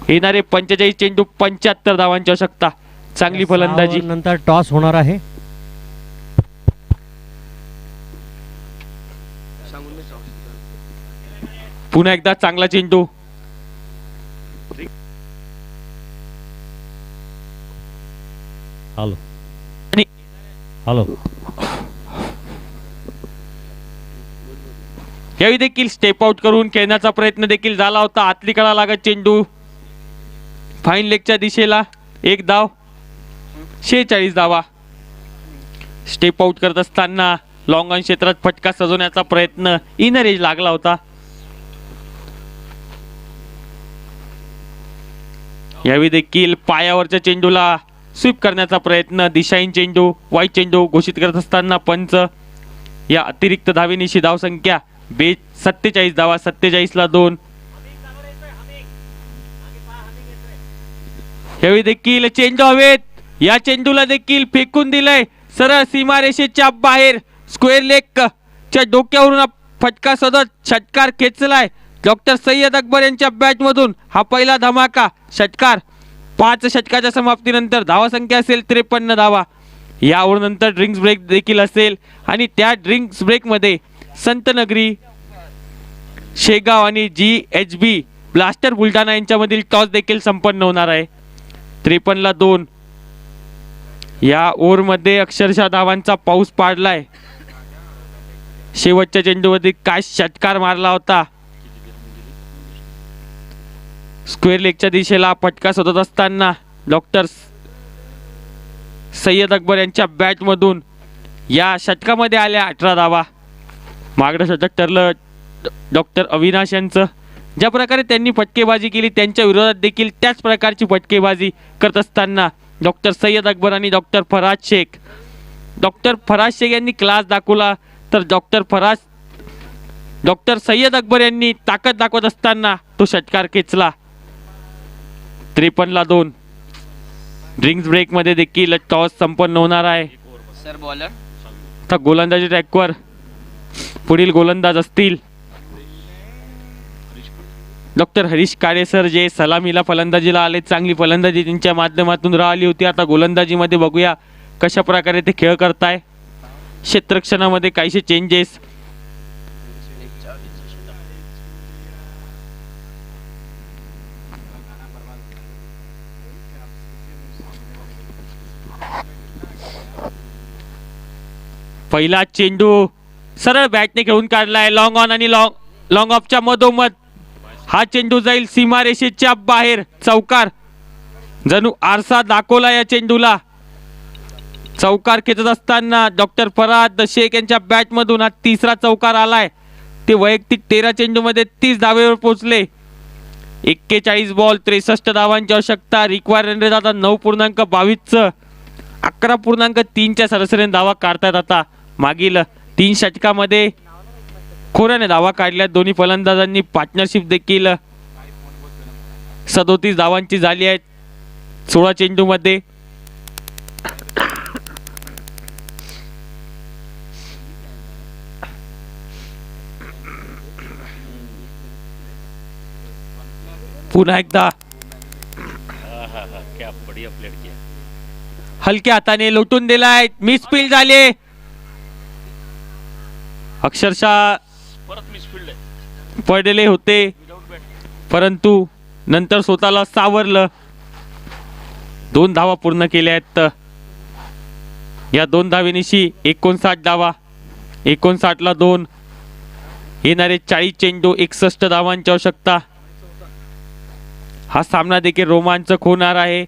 येणारे 45 चेंडू 75 धावांची आवश्यकता. चांगली फलंदाजी. नंतर टॉस होणार आहे. पुन्हा एकदा चांगला चेंडू. Hello hello. यावेळी देखील स्टेप आउट करून खेळण्याचा प्रयत्न देखील झाला होता. आतली कडा लागत चेंडू फाईन लेगच्या दिशेला. 1 धाव, 46 धावा. स्टेप आउट करत असताना लॉंग ऑन क्षेत्रात फटका सजवण्याचा प्रयत्न इनर एज लागला होता. यावेळी देखील पायावरच्या चेंडूला स्वीप करण्याचा प्रयत्न. दिशाहीन चेंडू, वाईट चेंडू घोषित करत असताना पंच. या अतिरिक्त धावेनिशी धावसंख्या 47 धावा, 47ला 2. यावेळी देखील चेंडू हवेत. या चेंडूला देखील फेकून दिलंय सरळ सीमारेषेच्या बाहेर. स्क्वेअर लेगच्या डोक्यावरून फटका सदत षटकार खेचलाय डॉक्टर सय्यद अकबर यांच्या बॅट मधून. हा पहिला धमाका षटकार. 5 षटकाच्या समाप्तीनंतर धावासंख्या असेल 53 धावा. या ओव्हरनंतर ड्रिंक्स ब्रेक देखील असेल आणि त्या ड्रिंक्स ब्रेक मध्ये संतनगरी शेगाव आणि GHB ब्लास्टर बुलढाणा यांच्यामधील टॉस देखील संपन्न होणार आहे. 53ला 2. या ओव्हरमध्ये अक्षरशः धावांचा पाऊस पाडलाय. शेवटच्या चेंडूमध्ये काय षटकार मारला होता. स्क्वेअर लेगच्या दिशेला फटका शोधत असताना डॉक्टर सय्यद अकबर यांच्या बॅटमधून या षटकामध्ये आल्या 18 धावा. मागडं षटक ठरलं डॉक्टर अविनाश यांचं. ज्या प्रकारे त्यांनी फटकेबाजी केली त्यांच्या विरोधात देखील त्याच प्रकारची फटकेबाजी करत असताना डॉक्टर सय्यद अकबर आणि डॉक्टर फराज शेख. डॉक्टर फराज शेख यांनी क्लास दाखवला तर डॉक्टर सय्यद अकबर यांनी ताकद दाखवत असताना तो षटकार खेचला. 53 ला 2. ड्रिंक्स ब्रेकमध्ये देखील टॉस संपन्न होणार आहे. सर बॉलर आता गोलंदाजी ट्रॅकवर पुढील गोलंदाज असतील डॉक्टर हरीश काळे सर, जे सलामीला फलंदाजीला आले. चांगली फलंदाजी त्यांच्या माध्यमातून राहिली होती. आता गोलंदाजीमध्ये बघूया कशा प्रकारे ते खेळ करताय. क्षेत्ररक्षणामध्ये काहीशे चेंजेस. पहिला चेंडू सरळ बॅटने खेळून काढलाय. लॉंग ऑन आणि लॉंग ऑफच्या मधोमध हा चेंडू जाईल सीमारेषेच्या बाहेर. चौकार. जणू आरसा दाखवला या चेंडूला. चौकार खेचत असताना डॉक्टर फराद शेख यांच्या बॅटमधून हा तिसरा चौकार आलाय. ते वैयक्तिक 13 चेंडूमध्ये 30 धावेवर पोहोचले. 41 बॉल 63 धावांची आवश्यकता. रिक्वायर रन रेट आता 9.22चं 11.3च्या सरासरीने धावा काढतायत. आता मागील 3 षटकामध्ये खोऱ्याने धावा काढल्या. दोन्ही फलंदाजांनी पार्टनरशिप देखील 37 धावांची झाली आहे 16 चेंडूमध्ये. पुन्हा एकदा हलक्या हाताने लोटून दिलाय. मिसफील्ड झाले. अक्षरशः पडलेले होते परंतु नंतर स्वतःला सावरलं. 2 धावा पूर्ण केल्या आहेत. या 2 धावेनिशी 59 धावा. 59 ला 2. येणारे 40 चेंडू 61 धावांची आवश्यकता. हा सामना देखील रोमांचक होणार आहे.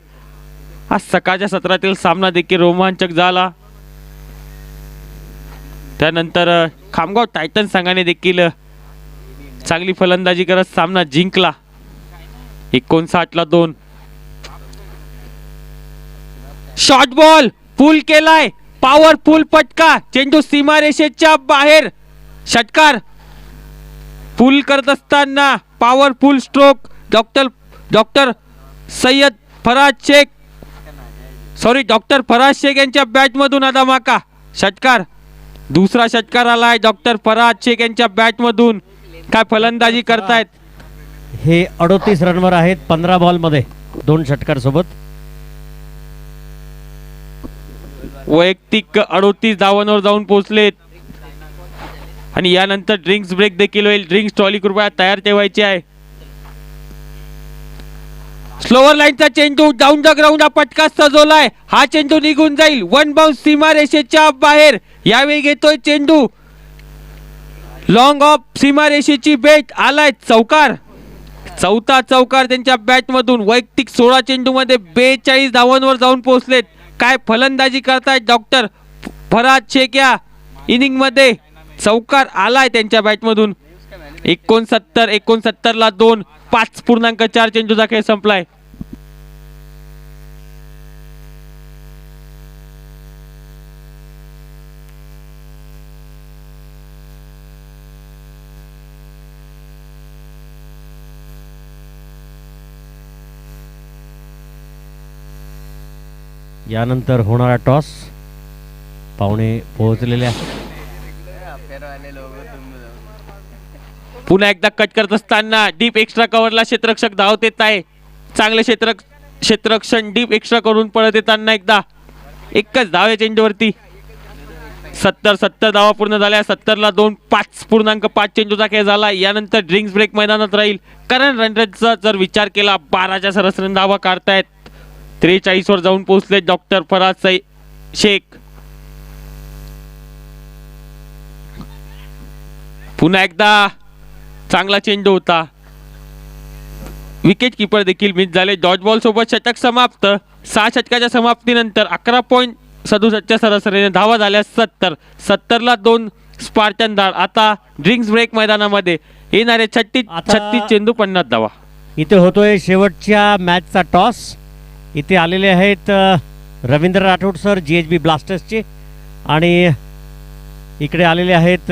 आज सकाळच्या सत्रातील सामना देखील रोमांचक झाला. त्यानंतर खामगाव टायटन संघाने देखील चांगली फलंदाजी करत सामना जिंकला. 59 ला 2. शॉर्ट बॉल पुल केलाय. पॉवरफुल फटका. चेंडू सीमारेषेच्या बाहेर. षटकार. पुल करत असताना powerful stroke. Doctor Faraz Shaikh यांच्या बॅटमधून हा धमाका. षटकार. दुसरा षटकार आलाय डॉक्टर फराज शेख यांच्या बॅटमधून. काय फलंदाजी करतायत. हे 38 रनवर आहेत 15 बॉलमध्ये 2 षटकार सोबत. वैयक्तिक 38 धावांवर जाऊन पोहोचलेत आणि यानंतर ड्रिंक्स ब्रेक देखील होईल. ड्रिंक्स ट्रॉली कृपया तयार ठेवायची आहे. स्लोअर लाईनचा चेंडू डाऊन द ग्राउंड. हा पटका सजवलाय. हा चेंडू निघून जाईल. 1 बाउन्स सीमारेषेच्या बाहेर. यावेळी घेतोय चेंडू लॉंग ऑफ सीमारेषेची बेट. आलाय चौकार. चौथा चौकार त्यांच्या बॅटमधून. वैयक्तिक 16 चेंडूमध्ये 42 धावांवर जाऊन पोहोचलेत. काय फलंदाजी करतायत डॉक्टर फराज शेख या इनिंग मध्ये. चौकार आलाय त्यांच्या बॅटमधून. 69 ला 2. 5.4 चेंडूचा खेळ संपलाय. यानंतर होणारा टॉस. पाहुणे पोहोचलेल्या. पुन्हा एकदा कट करत असताना डीप एक्स्ट्रा कव्हरला क्षेत्ररक्षक धावत येत आहे. चांगले क्षेत्ररक्षण डीप एक्स्ट्रा करून पळत येताना एकदा एकच धाव या चेंडूवरती. 70 धावा पूर्ण झाल्या. 70 ला 2. 5.5 चेंडूचा खेळ झाला. यानंतर ड्रिंक्स ब्रेक मैदानात राहील. कारण रन रेटचा जर विचार केला 12च्या सरासरीने धावा काढतायत. 43 वर जाऊन पोहोचले डॉक्टर फराज शेख. पुन्हा एकदा चांगला चेंडू होता. विकेट किपर देखील मिस झाले. डॉट बॉल सोबत षटक समाप्त. 6 षटकाच्या समाप्तीनंतर 11.67 सरासरीने धावा झाल्या 70 ला 2 स्पार्टन धाड. आता ड्रिंक्स ब्रेक मैदानामध्ये येणारे 36 चेंडू 50 धावा. इथे होतोय शेवटच्या मॅचचा टॉस. इथे आलेले आहेत रवींद्र राठोड सर GHB ब्लास्टर्सचे आणि इकडे आलेले आहेत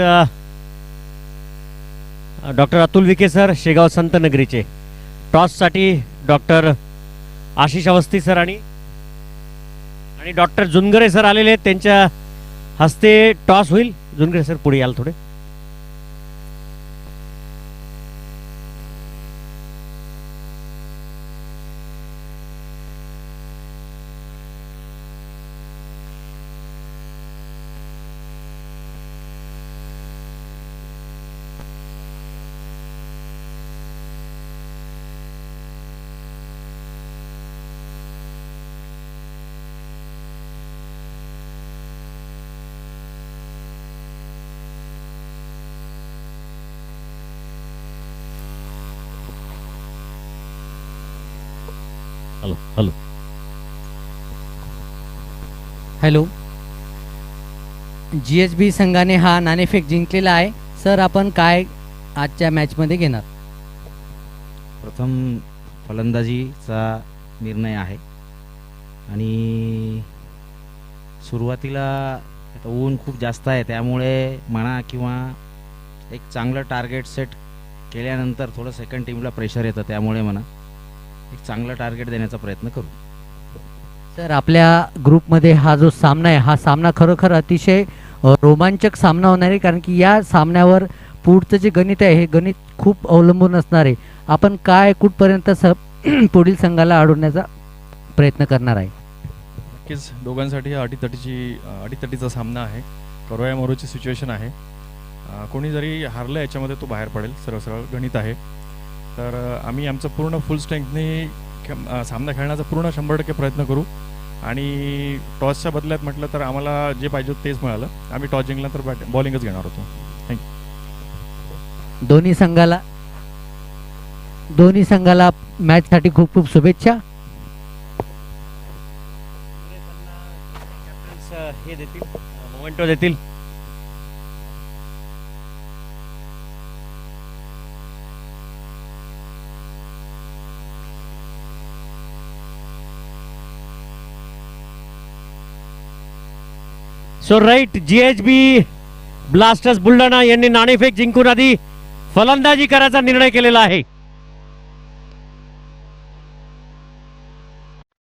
डॉक्टर अतुल विखे सर शेगाव संतनगरीचे. टॉससाठी डॉक्टर आशिष अवस्थी सर आणि डॉक्टर जुनगरे सर आलेले आहेत. त्यांच्या हस्ते टॉस होईल. जुनगरे सर पुढे याल थोडे. Hello hello. GHB संघाने हा नाणेफेक जिंकलेला आहे. सर आपण काय आजच्या मॅचमध्ये घेणार? प्रथम फलंदाजीचा निर्णय आहे आणि सुरुवातीला आता ऊन खूप जास्त आहे त्यामुळे म्हणा किंवा एक चांगलं टार्गेट सेट केल्यानंतर थोडं सेकंड टीमला प्रेशर येतं त्यामुळे म्हणा एक चांगलं टार्गेट देण्याचा प्रयत्न करू. सर आपल्या ग्रुपमध्ये हा जो सामना आहे हा सामना खरोखर अतिशय रोमांचक सामना होणार आहे कारण की या सामन्यावर पुढचं जे गणित आहे हे गणित खूप अवलंबून असणार आहे. आपण काय कुठपर्यंत पुढील संघाला अडवण्याचा प्रयत्न करणार आहे? नक्कीच दोघांसाठी हा अटीतटीचा सामना आहे. करोया मरोची सिच्युएशन आहे. कोणी जरी हारलं याच्यामध्ये तो बाहेर पडेल. सरळ गणित आहे. तर आम्ही आमचं पूर्ण फुल स्ट्रेंथने सामना खेळण्याचा पूर्ण 100% प्रयत्न करू आणि टॉसच्या बदल्यात म्हटलं तर आम्हाला जे पाहिजे तेच मिळालं. आम्ही टॉस जिंकला तर बॉलिंगच घेणार होतो. थँक्यू. दोन्ही संघाला मॅचसाठी खूप खूप शुभेच्छा. हे देतील मोमेंटो देतील. So right GHB blasters Buldhana यांनी नाणेफेक जिंकून आधी फलंदाजी करायचा निर्णय केलेला आहे.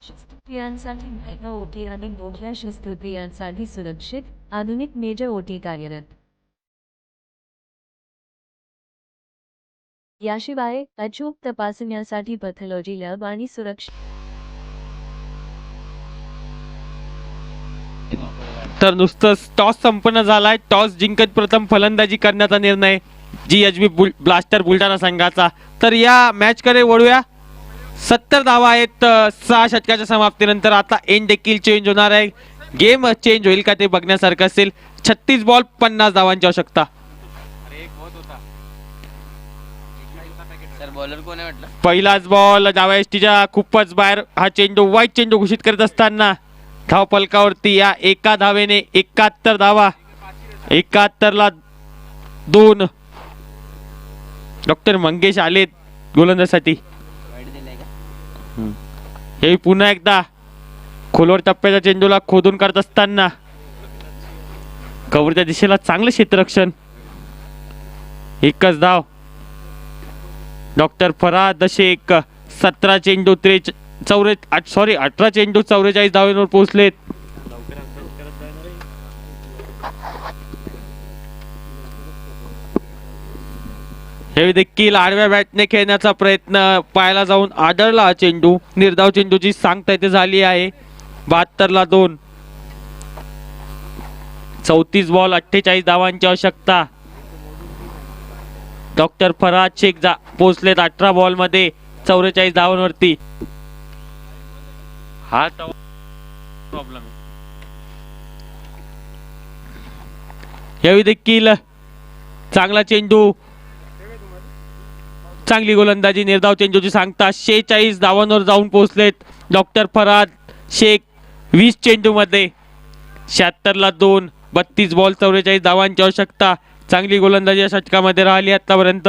शस्त्रक्रियांसाठी मेगा ओटी आणि मोठ्या शस्त्रक्रियांसाठी सुरक्षित आधुनिक मेजर ओटी कार्यरत. याशिवाय अचूक तपासण्यासाठी पॅथॉलॉजी लॅब आणि सुरक्षा. तर नुसतंच टॉस संपन्न झालाय. टॉस जिंकत प्रथम फलंदाजी करण्याचा निर्णय GHB ब्लास्टर बुलढाणा संघाचा. तर या मॅचकडे वळूया. 70 धावा आहेत 6 षटकाच्या समाप्तीनंतर. आता एंड देखील चेंज होणार आहे. गेम चेंज होईल का ते बघण्यासारखं असेल. 36 बॉल 50 धावांची आवश्यकता. बॉलर कोण आहे म्हटलं? पहिलाच बॉल डाव्या एसटीच्या खूपच बाहेर. हा चेंडू वाईट चेंडू घोषित करत असताना धाव फलकावरती या एका धावेने 71 धावा. 71 ला 2. डॉक्टर मंगेश आलेत गोलंदाजीसाठी. हे पुन्हा एकदा खोलवर टप्प्याच्या चेंडूला खोदून करत असताना कव्हरच्या दिशेला चांगलं क्षेत्ररक्षण. एकच धाव. डॉक्टर फराद शेख 17 चेंडू 18 चेंडू 44 धावांवर पोहोचलेत. हे देखील आडव्या बॅटने खेळण्याचा प्रयत्न पायाला जाऊन आढळला. चेंडू निर्धाव चेंडूची सांगता येथे झाली आहे. 72 ला 2. 34 बॉल 48 धावांची आवश्यकता. डॉक्टर फराद शेख पोहोचलेत 18 बॉल मध्ये 44 धावांवरती. हा प्रॉब्लेम आहे. यावेळी देखील चांगला चेंडू, चांगली गोलंदाजी, निर्धाव चेंडूची सांगता 46 धावांवर जाऊन पोहोचलेत डॉक्टर फराद शेख 20 चेंडूमध्ये. 76ला 2, 32 बॉल 44 धावांची आवश्यकता. चांगली गोलंदाजी या षटकामध्ये राहिली आतापर्यंत.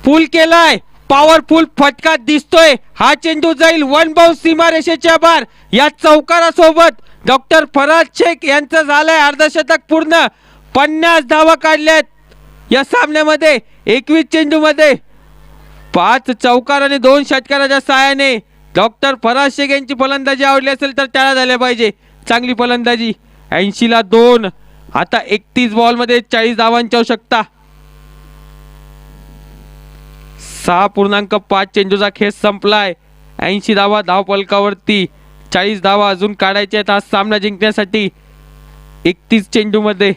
पूल केलाय, पॉवरफुल फटका दिसतोय. हा चेंडू जाईल वन बाउन्स सीमारेषेच्या बाहेर. या चौकारासोबत डॉक्टर फराद शेख यांचं झालंय अर्धशतक पूर्ण. 50 धावा काढल्यात या सामन्यामध्ये. 21 चेंडूमध्ये 5 चौकार आणि 2 षटकाराच्या साहाय्याने डॉक्टर फराद शेख यांची फलंदाजी आवडली असेल तर टाळ्या झाल्या पाहिजे. चांगली फलंदाजी. 80ला 2. आता 31 बॉलमध्ये 40 धावांची आवश्यकता. 6.5 चेंडूचा खेळ संपलाय. 80 धावा धावफलकावरती. 40 धावा अजून काढायच्या आहेत हा सामना जिंकण्यासाठी. 31 चेंडूमध्ये.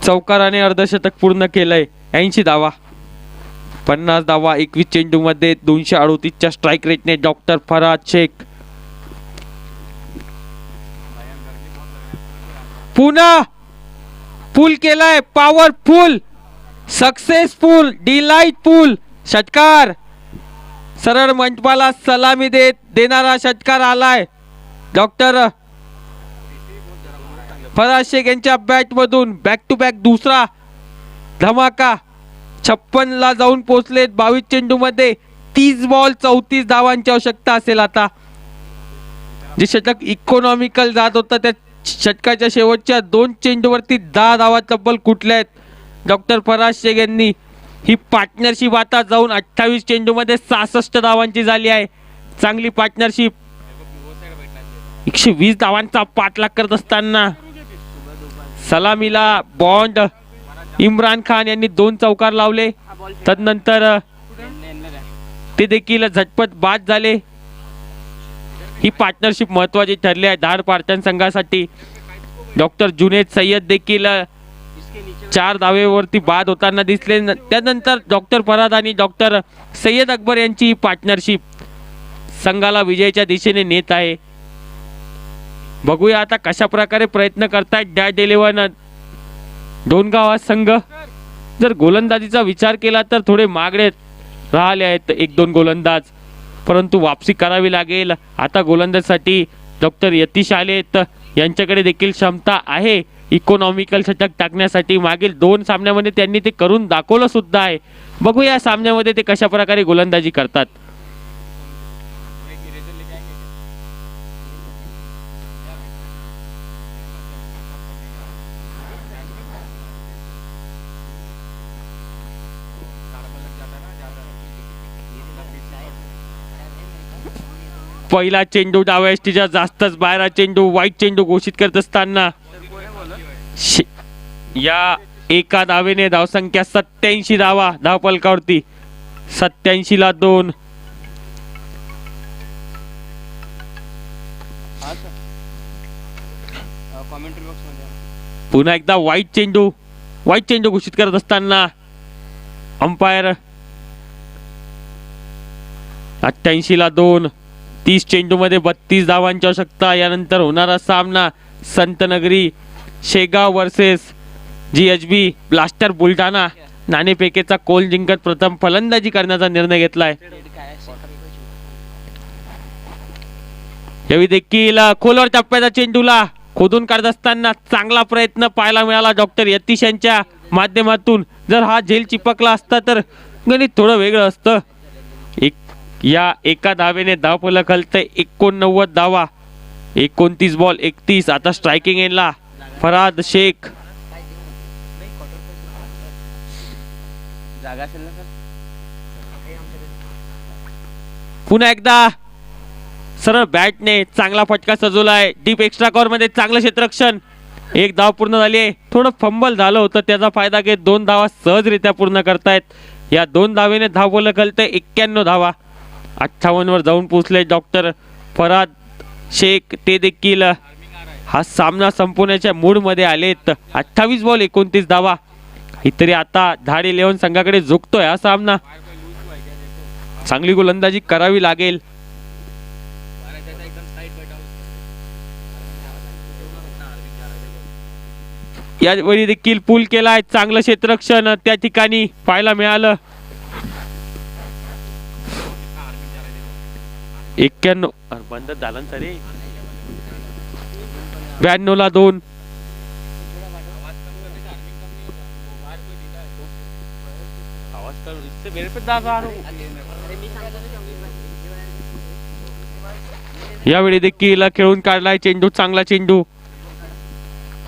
चौकाराने अर्धशतक पूर्ण केलंय. 80 धावा, 50 धावा 21 चेंडूमध्ये 238च्या स्ट्राईक रेटने डॉक्टर फराद शेख. पुन्हा पूल केलाय, पॉवरफुल, सक्सेसफुल, डिलाइटफुल षटकार. सरळ मंडपाला सलामी देणारा षटकार आलाय डॉक्टर फराद शेख यांच्या बॅट मधून. बॅक टू बॅक दुसरा धमाका. 56ला जाऊन पोहोचलेत 22 चेंडूमध्ये. 30 बॉल 34 धावांची आवश्यकता असेल आता. जे षटक इकॉनॉमिकल जात होतं त्या षटकाच्या शेवटच्या 2 चेंडूवरती 10 धावा तब्बल कुठल्या आहेत डॉक्टर फराद शेख यांनी. ही पार्टनरशिप आता जाऊन 28 चेंडूमध्ये 66 धावांची झाली आहे. चांगली पार्टनरशिप. 120 धावांचा पाठलाग करत असताना सलामीला बॉन्ड इम्रान खान यांनी 2 चौकार लावले. तदनंतर ते देखील झटपट बाद झाले. ही पार्टनरशिप महत्वाची ठरली आहे धाड पार्टन संघासाठी. डॉक्टर जुनेद सय्यद देखील 4 धावेवरती बाद होताना दिसले. त्यानंतर डॉक्टर फराद आणि डॉक्टर सय्यद अकबर यांची पार्टनरशिप संघाला विजयाच्या दिशेने नेत आहे. बघूया आता कशा प्रकारे प्रयत्न करतायत डॅड 11 डोनगाव हा संघ. जर गोलंदाजीचा विचार केला तर थोडे मागडे राहिले आहेत 1-2 गोलंदाज, परंतु वापसी करावी लागेल. आता गोलंदाजीसाठी डॉक्टर यतीश आलेत. यांच्याकडे देखील क्षमता आहे इकॉनॉमिकल षटक टाकण्यासाठी. मागील 2 सामन्यामध्ये त्यांनी ते करून दाखवलं सुद्धा आहे. बघूया या सामन्यामध्ये ते कशा प्रकारे गोलंदाजी करतात. पहिला चेंडू डाव्या यष्टीच्या जास्तच बाहेर. चेंडू वाईट चेंडू घोषित करत असताना या एका धावेने धावसंख्या 87 धावा धावफलकावरती. 87ला 2. पुन्हा एकदा वाईट चेंडू घोषित करत असताना अंपायर 88ला 2. 30 चेंडूमध्ये 32 धावांची आवश्यकता. यानंतर होणारा सामना Santnagari Shegaon versus GHB blaster Buldhana. नाणेफेकीचा कोल जिंकत प्रथम फलंदाजी करण्याचा निर्णय घेतलाय. यावेळी देखील खोलवर टप्प्याचा चेंडूला खोदून काढत असताना चांगला प्रयत्न पाहायला मिळाला डॉक्टर यतीश यांच्या माध्यमातून. जर हा झेल चिपकला असता तर गणित थोडं वेगळं असतं. या एका धावेने धावफलक हलतंय 89 धावा. 29 बॉल 31. आता स्ट्रायकिंग एंडला फराद शेख. पुन्हा एकदा सरळ बॅटने चांगला फटका सजवलाय. डीप एक्स्ट्रा कव्हर मध्ये चांगलं क्षेत्ररक्षण. एक धाव पूर्ण झाली आहे. थोडं फंबल झालं होतं, त्याचा फायदा घेत 2 धावा सहजरित्या पूर्ण करतायत. या 2 धावेने धावफलक कळते 91 धावा. 58 वर जाऊन पोहोचले डॉक्टर फराद शेख. ते देखील हा सामना संपवण्याच्या मूडमध्ये आलेत. 28 बॉल 29 धावा. काहीतरी आता धाड 11 संघाकडे झुकतोय हा सामना. चांगली गोलंदाजी करावी लागेल. यावेळी देखील पूल केलाय. चांगलं क्षेत्ररक्षण त्या ठिकाणी पाहायला मिळालं. 91 बंद झालं ना तरी. 92 ला 2. यावेळी देखील खेळून काढलाय चेंडू. चांगला चेंडू,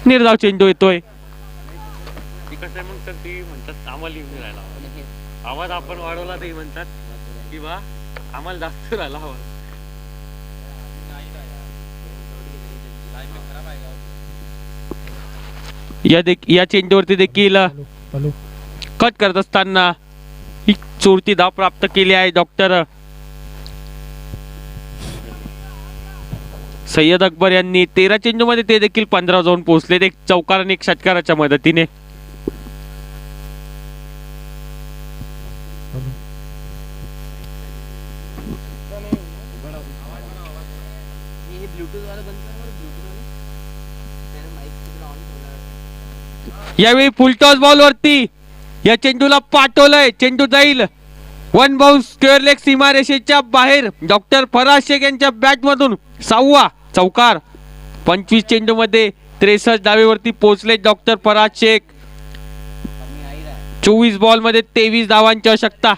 निर्धाव चेंडू येतोय. आवाज आपण वाढवला तरी म्हणतात की बा आम्हाला जास्त राहिला हवा. या चेंडूवरती देखील कट करत असताना ही चोरती धाव प्राप्त केली आहे डॉक्टर सय्यद अकबर यांनी. 13 चेंडू मध्ये ते देखील 15 जाऊन पोहोचले. एक चौकार आणि एक षटकाराच्या मदतीने. यावेळी फुलटॉस बॉल वरती या चेंडूला पाठवलंय. चेंडू जाईल 1 बाउन्स स्क्वेअर लेग सीमारेषेच्या बाहेर. डॉक्टर फराज शेख यांच्या बॅट मधून 6वा चौकार. 25 चेंडू मध्ये 63 धावेवरती पोहोचले डॉक्टर फराज शेख. 24 बॉल मध्ये 23 धावांची आवश्यकता.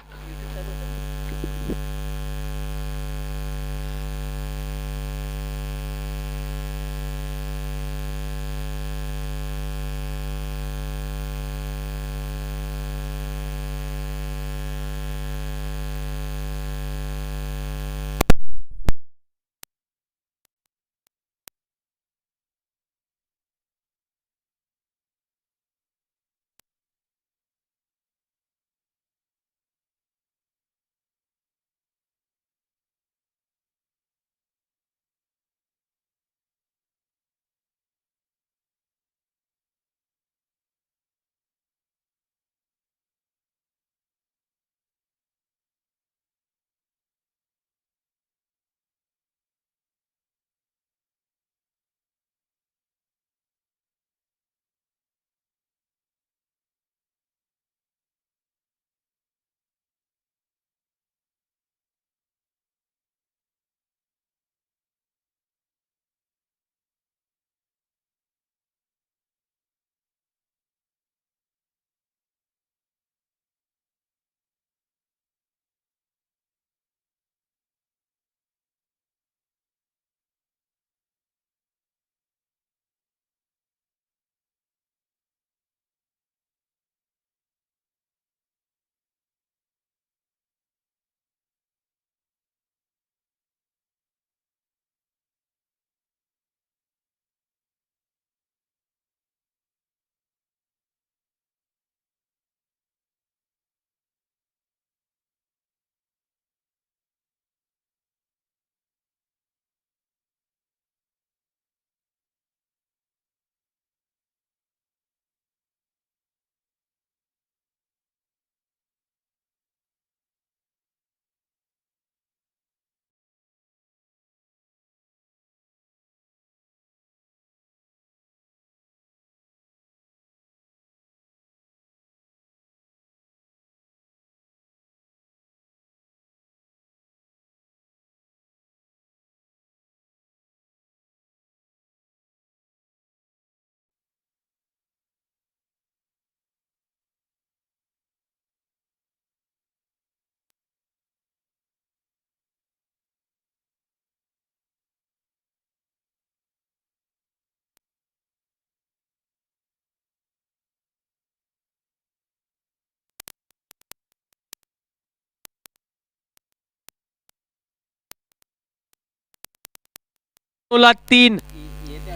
ला 3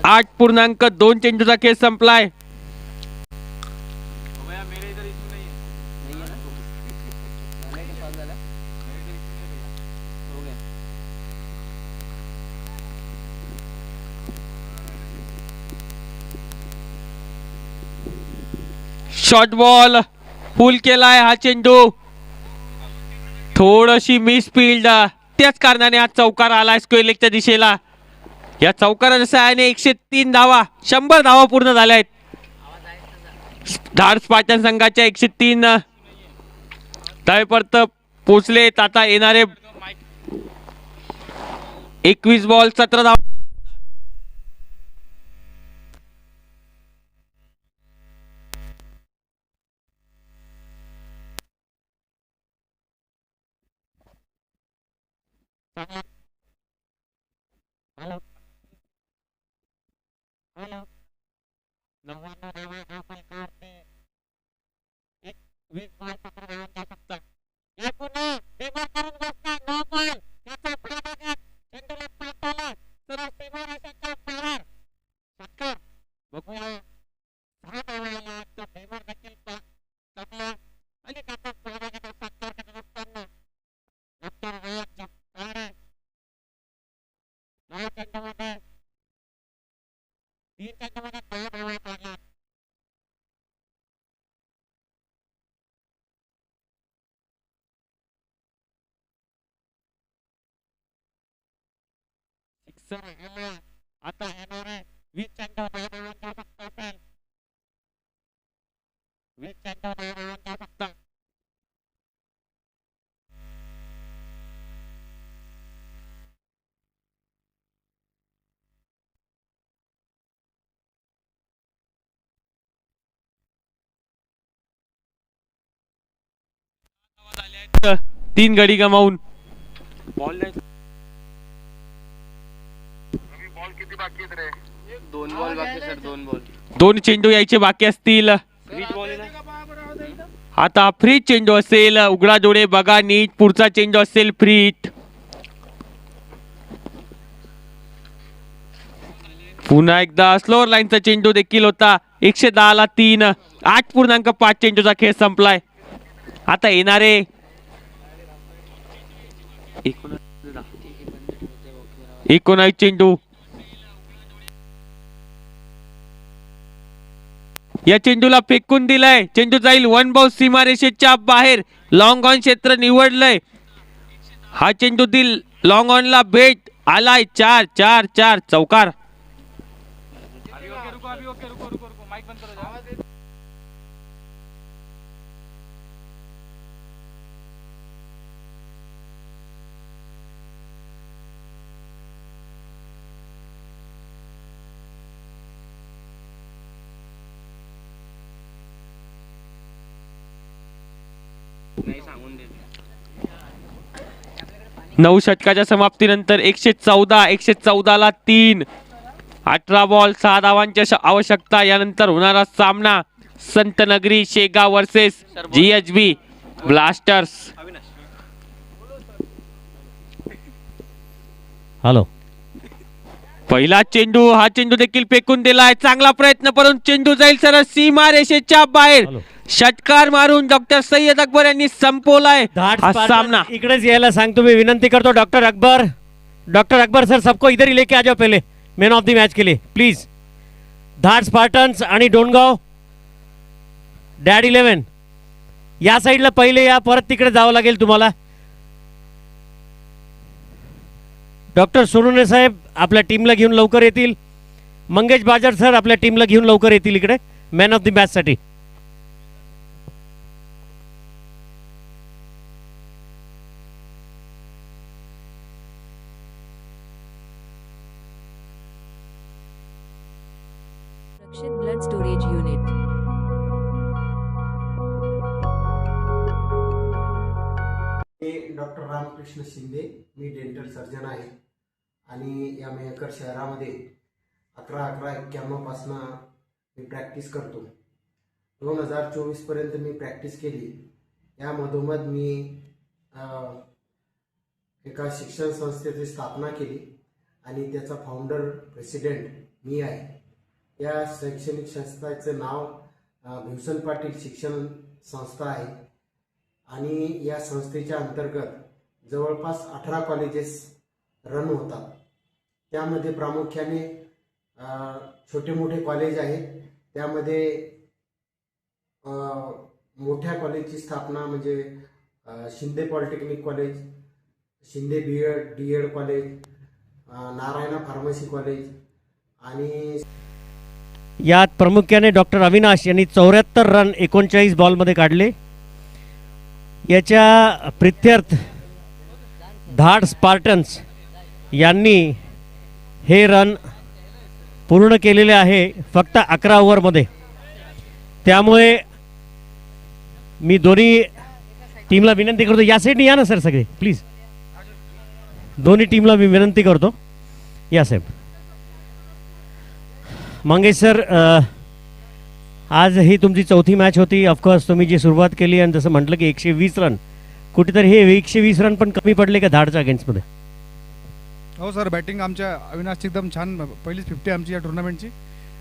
8.2 चेंडूचा खेळ संपलाय. शॉर्ट बॉल फुल केलाय हा चेंडू. थोडीशी मिस फील्ड, त्याच कारणाने हा चौकार आलाय स्क्वेअर लेगच्या दिशेला. या चौकाराच्या सहाय्याने 103 धावा, 100 धावा पूर्ण झाल्या आहेत. धाड स्पार्टन संघाच्या 103 धावेपर्यंत पोहोचलेत. आता येणारे 21 बॉल 17 धावा. आता येणारे 20 चेंडू फक्त. तीन गडी गमावून बॉल दोन बॉल बाकी सर, दोन चेंडू यायचे बाकी असतील. आता फ्री चेंडू असेल. उघडा डोळे बघा नीट. पुढचा चेंडू असेल फ्री. पुन्हा एकदा स्लोअर लाईनचा चेंडू देखील होता. 110 ला 3. 8.5 चेंडूचा खेळ संपलाय. आता येणारे 19 चेंडू. या चेंडूला फेकून दिलाय. चेंडू जाईल 1 बाउन्स सीमारेषेच्या बाहेर. लॉंग ऑन क्षेत्र निवडलंय. हा चेंडू दिल लॉंग ऑन ला भेट आलाय. 4 चौकार. नऊ षटकाच्या समाप्तीनंतर 114 ला 3. 18 बॉल 6 धावांची आवश्यकता. यानंतर होणारा सामना Santnagari Shegaon versus GHB blasters. Hello. पहिला चेंडू. हा चेंडू देखील फेकून दिलाय. चांगला प्रयत्न करून चेंडू जाईल सरळ सीमा रेषेच्या बाहेर. षटकार मारून डॉक्टर सय्यद अकबर यांनी संपवलाय हा सामना. इकडेच यायला सांगतो मी, विनंती करतो. डॉक्टर अकबर सर, सबको इधर ही लेके आ जाओ पहले मैन ऑफ द मैच के लिए प्लीज. धाड स्पार्टन्स आणि डोणगाव डॅड 11 या साईडला पहिले या, परत तिकडे जावं लागेल तुम्हाला. डॉक्टर सोनुने साहेब आपल्या टीमला घेऊन लवकर येतील. मंगेश बाजार सर आपल्या टीमला घेऊन लवकर येतील इकडे मॅन ऑफ द मॅच साठी. Blood storage unit. Doctor Ramkrishna Shinde, मी डेंटल सर्जन आहे आणि या मेहकर शहरामध्ये 11/11/91 पासून मी प्रॅक्टिस करतो. 2024 पर्यंत मी प्रॅक्टिस केली. या मधोमध मी एका शिक्षण संस्थेची स्थापना केली आणि त्याचा फाउंडर प्रेसिडेंट मी आहे. या शैक्षणिक संस्थेचं नाव भिवसन पाटील शिक्षण संस्था आहे आणि या संस्थेच्या अंतर्गत जवळपास 18 कॉलेजेस रन होतात. त्यामध्ये प्रामुख्याने छोटे मोठे कॉलेज आहेत. त्यामध्ये मोठ्या कॉलेजची स्थापना म्हणजे Shinde polytechnic college, Shinde D Ed college, Narayana pharmacy college आणि यात प्रामुख्याने डॉक्टर अविनाश यांनी 74 रन 39 बॉलमध्ये काढले. याच्या प्रित्यर्थ धाड स्पार्टन्स यांनी हे रन पूर्ण केलेले आहे फक्त 11 ओव्हरमध्ये. त्यामुळे मी दोन्ही टीमला विनंती करतो, या साईडने या ना सर सगळे प्लीज. दोन्ही टीमला मी विनंती करतो, या साहेब. मंगेश सर, आज ही तुमची चौथी मॅच होती. ऑफकोर्स तुम्ही जी सुरुवात केली आणि जसं म्हटलं की 120 रन, कुठेतरी हे 120 रन पण कमी पडले का धाडच्या अगेन्स्टमध्ये? हो सर, बॅटिंग आमच्या अविनाशची एकदम छान, पहिलीच 50 आमची या टुर्नामेंटची.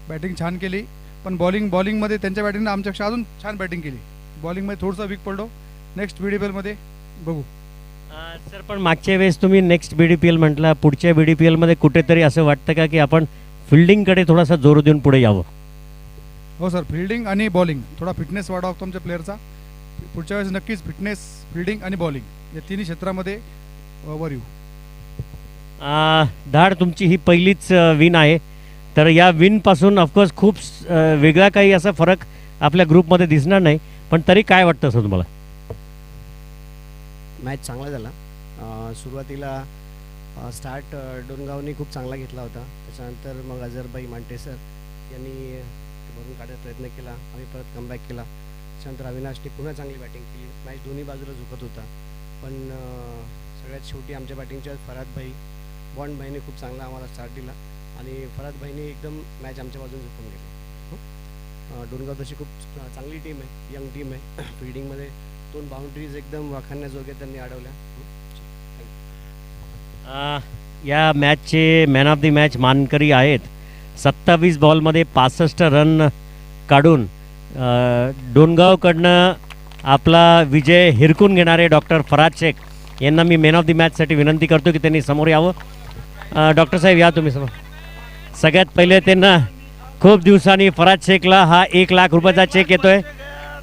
बॅटिंग छान केली, पण बॉलिंगमध्ये त्यांच्या बॅटिंगनं आमच्यापेक्षा अजून छान बॅटिंग केली. बॉलिंगमध्ये थोडंसं वीक पडलो. नेक्स्ट BDPL बघू. सर, पण मागच्या वेळेस तुम्ही नेक्स्ट BDPL म्हटला, पुढच्या BDPLमध्ये कुठेतरी असं वाटतं का की आपण फिल्डिंगकडे थोडासा जोर देऊन पुढे यावं? हो सर, फिल्डिंग आणि बॉलिंग थोडा फिटनेस वाढवा लागतो आमच्या प्लेअरचा. पुढच्या वेळेस नक्कीच फिटनेस, फिल्डिंग आणि बॉलिंग या तिन्ही क्षेत्रामध्ये वर येऊ. धाड, तुमची ही पहिलीच विन आहे, तर या विनपासून ऑफकोर्स खूप वेगळा काही असा फरक आपल्या ग्रुपमध्ये दिसणार नाही, पण तरी काय वाटतं असं तुम्हाला? मॅच चांगला झाला. सुरुवातीला स्टार्ट डोनगावनी खूप चांगला घेतला होता. त्याच्यानंतर मग अझरभाई मांटे सर यांनी भरून काढण्याचा प्रयत्न केला. आम्ही परत कमबॅक केला. त्याच्यानंतर अविनाशने पुन्हा चांगली बॅटिंग केली. मॅच दोन्ही बाजूला झुकत होता, पण सगळ्यात शेवटी आमच्या बॅटिंगच्या फरादभाई, बॉन्डभाईने खूप चांगला आम्हाला स्टार्ट दिला आणि फरादभाईने एकदम मॅच आमच्या बाजून झुकून गेला. डोनगाव तशी खूप चांगली टीम आहे, यंग टीम आहे. फिल्डिंगमध्ये 2 बाउंड्रीज एकदम वाखाणण्याजोग्या त्यांनी अडवल्या. या मॅचचे मॅन ऑफ द मॅच मानकरी आहेत. 27 बॉलमध्ये 65 रन काढून डोनगावकडनं आपला विजय हिरकून घेणारे डॉक्टर फराद शेख यांना मी मॅन ऑफ द मॅचसाठी विनंती करतो की त्यांनी समोर यावं. डॉक्टर साहेब, या तुम्ही समोर. सगळ्यात पहिले त्यांना खूप दिवसांनी फराद शेखला हा 1 लाख रुपयाचा चेक येतोय.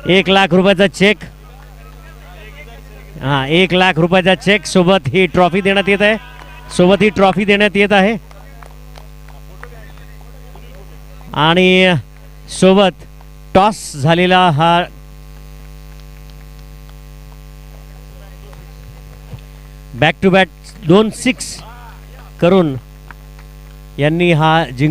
1 लाख रुपयाचा चेक, हां, 1 लाख रुपयाचा चेक सोबत ही ट्रॉफी देण्यात येत आहे. आणि सोबत टॉस झालेला हा बॅक टू बॅक 2 6 करून यांनी हा जिंकून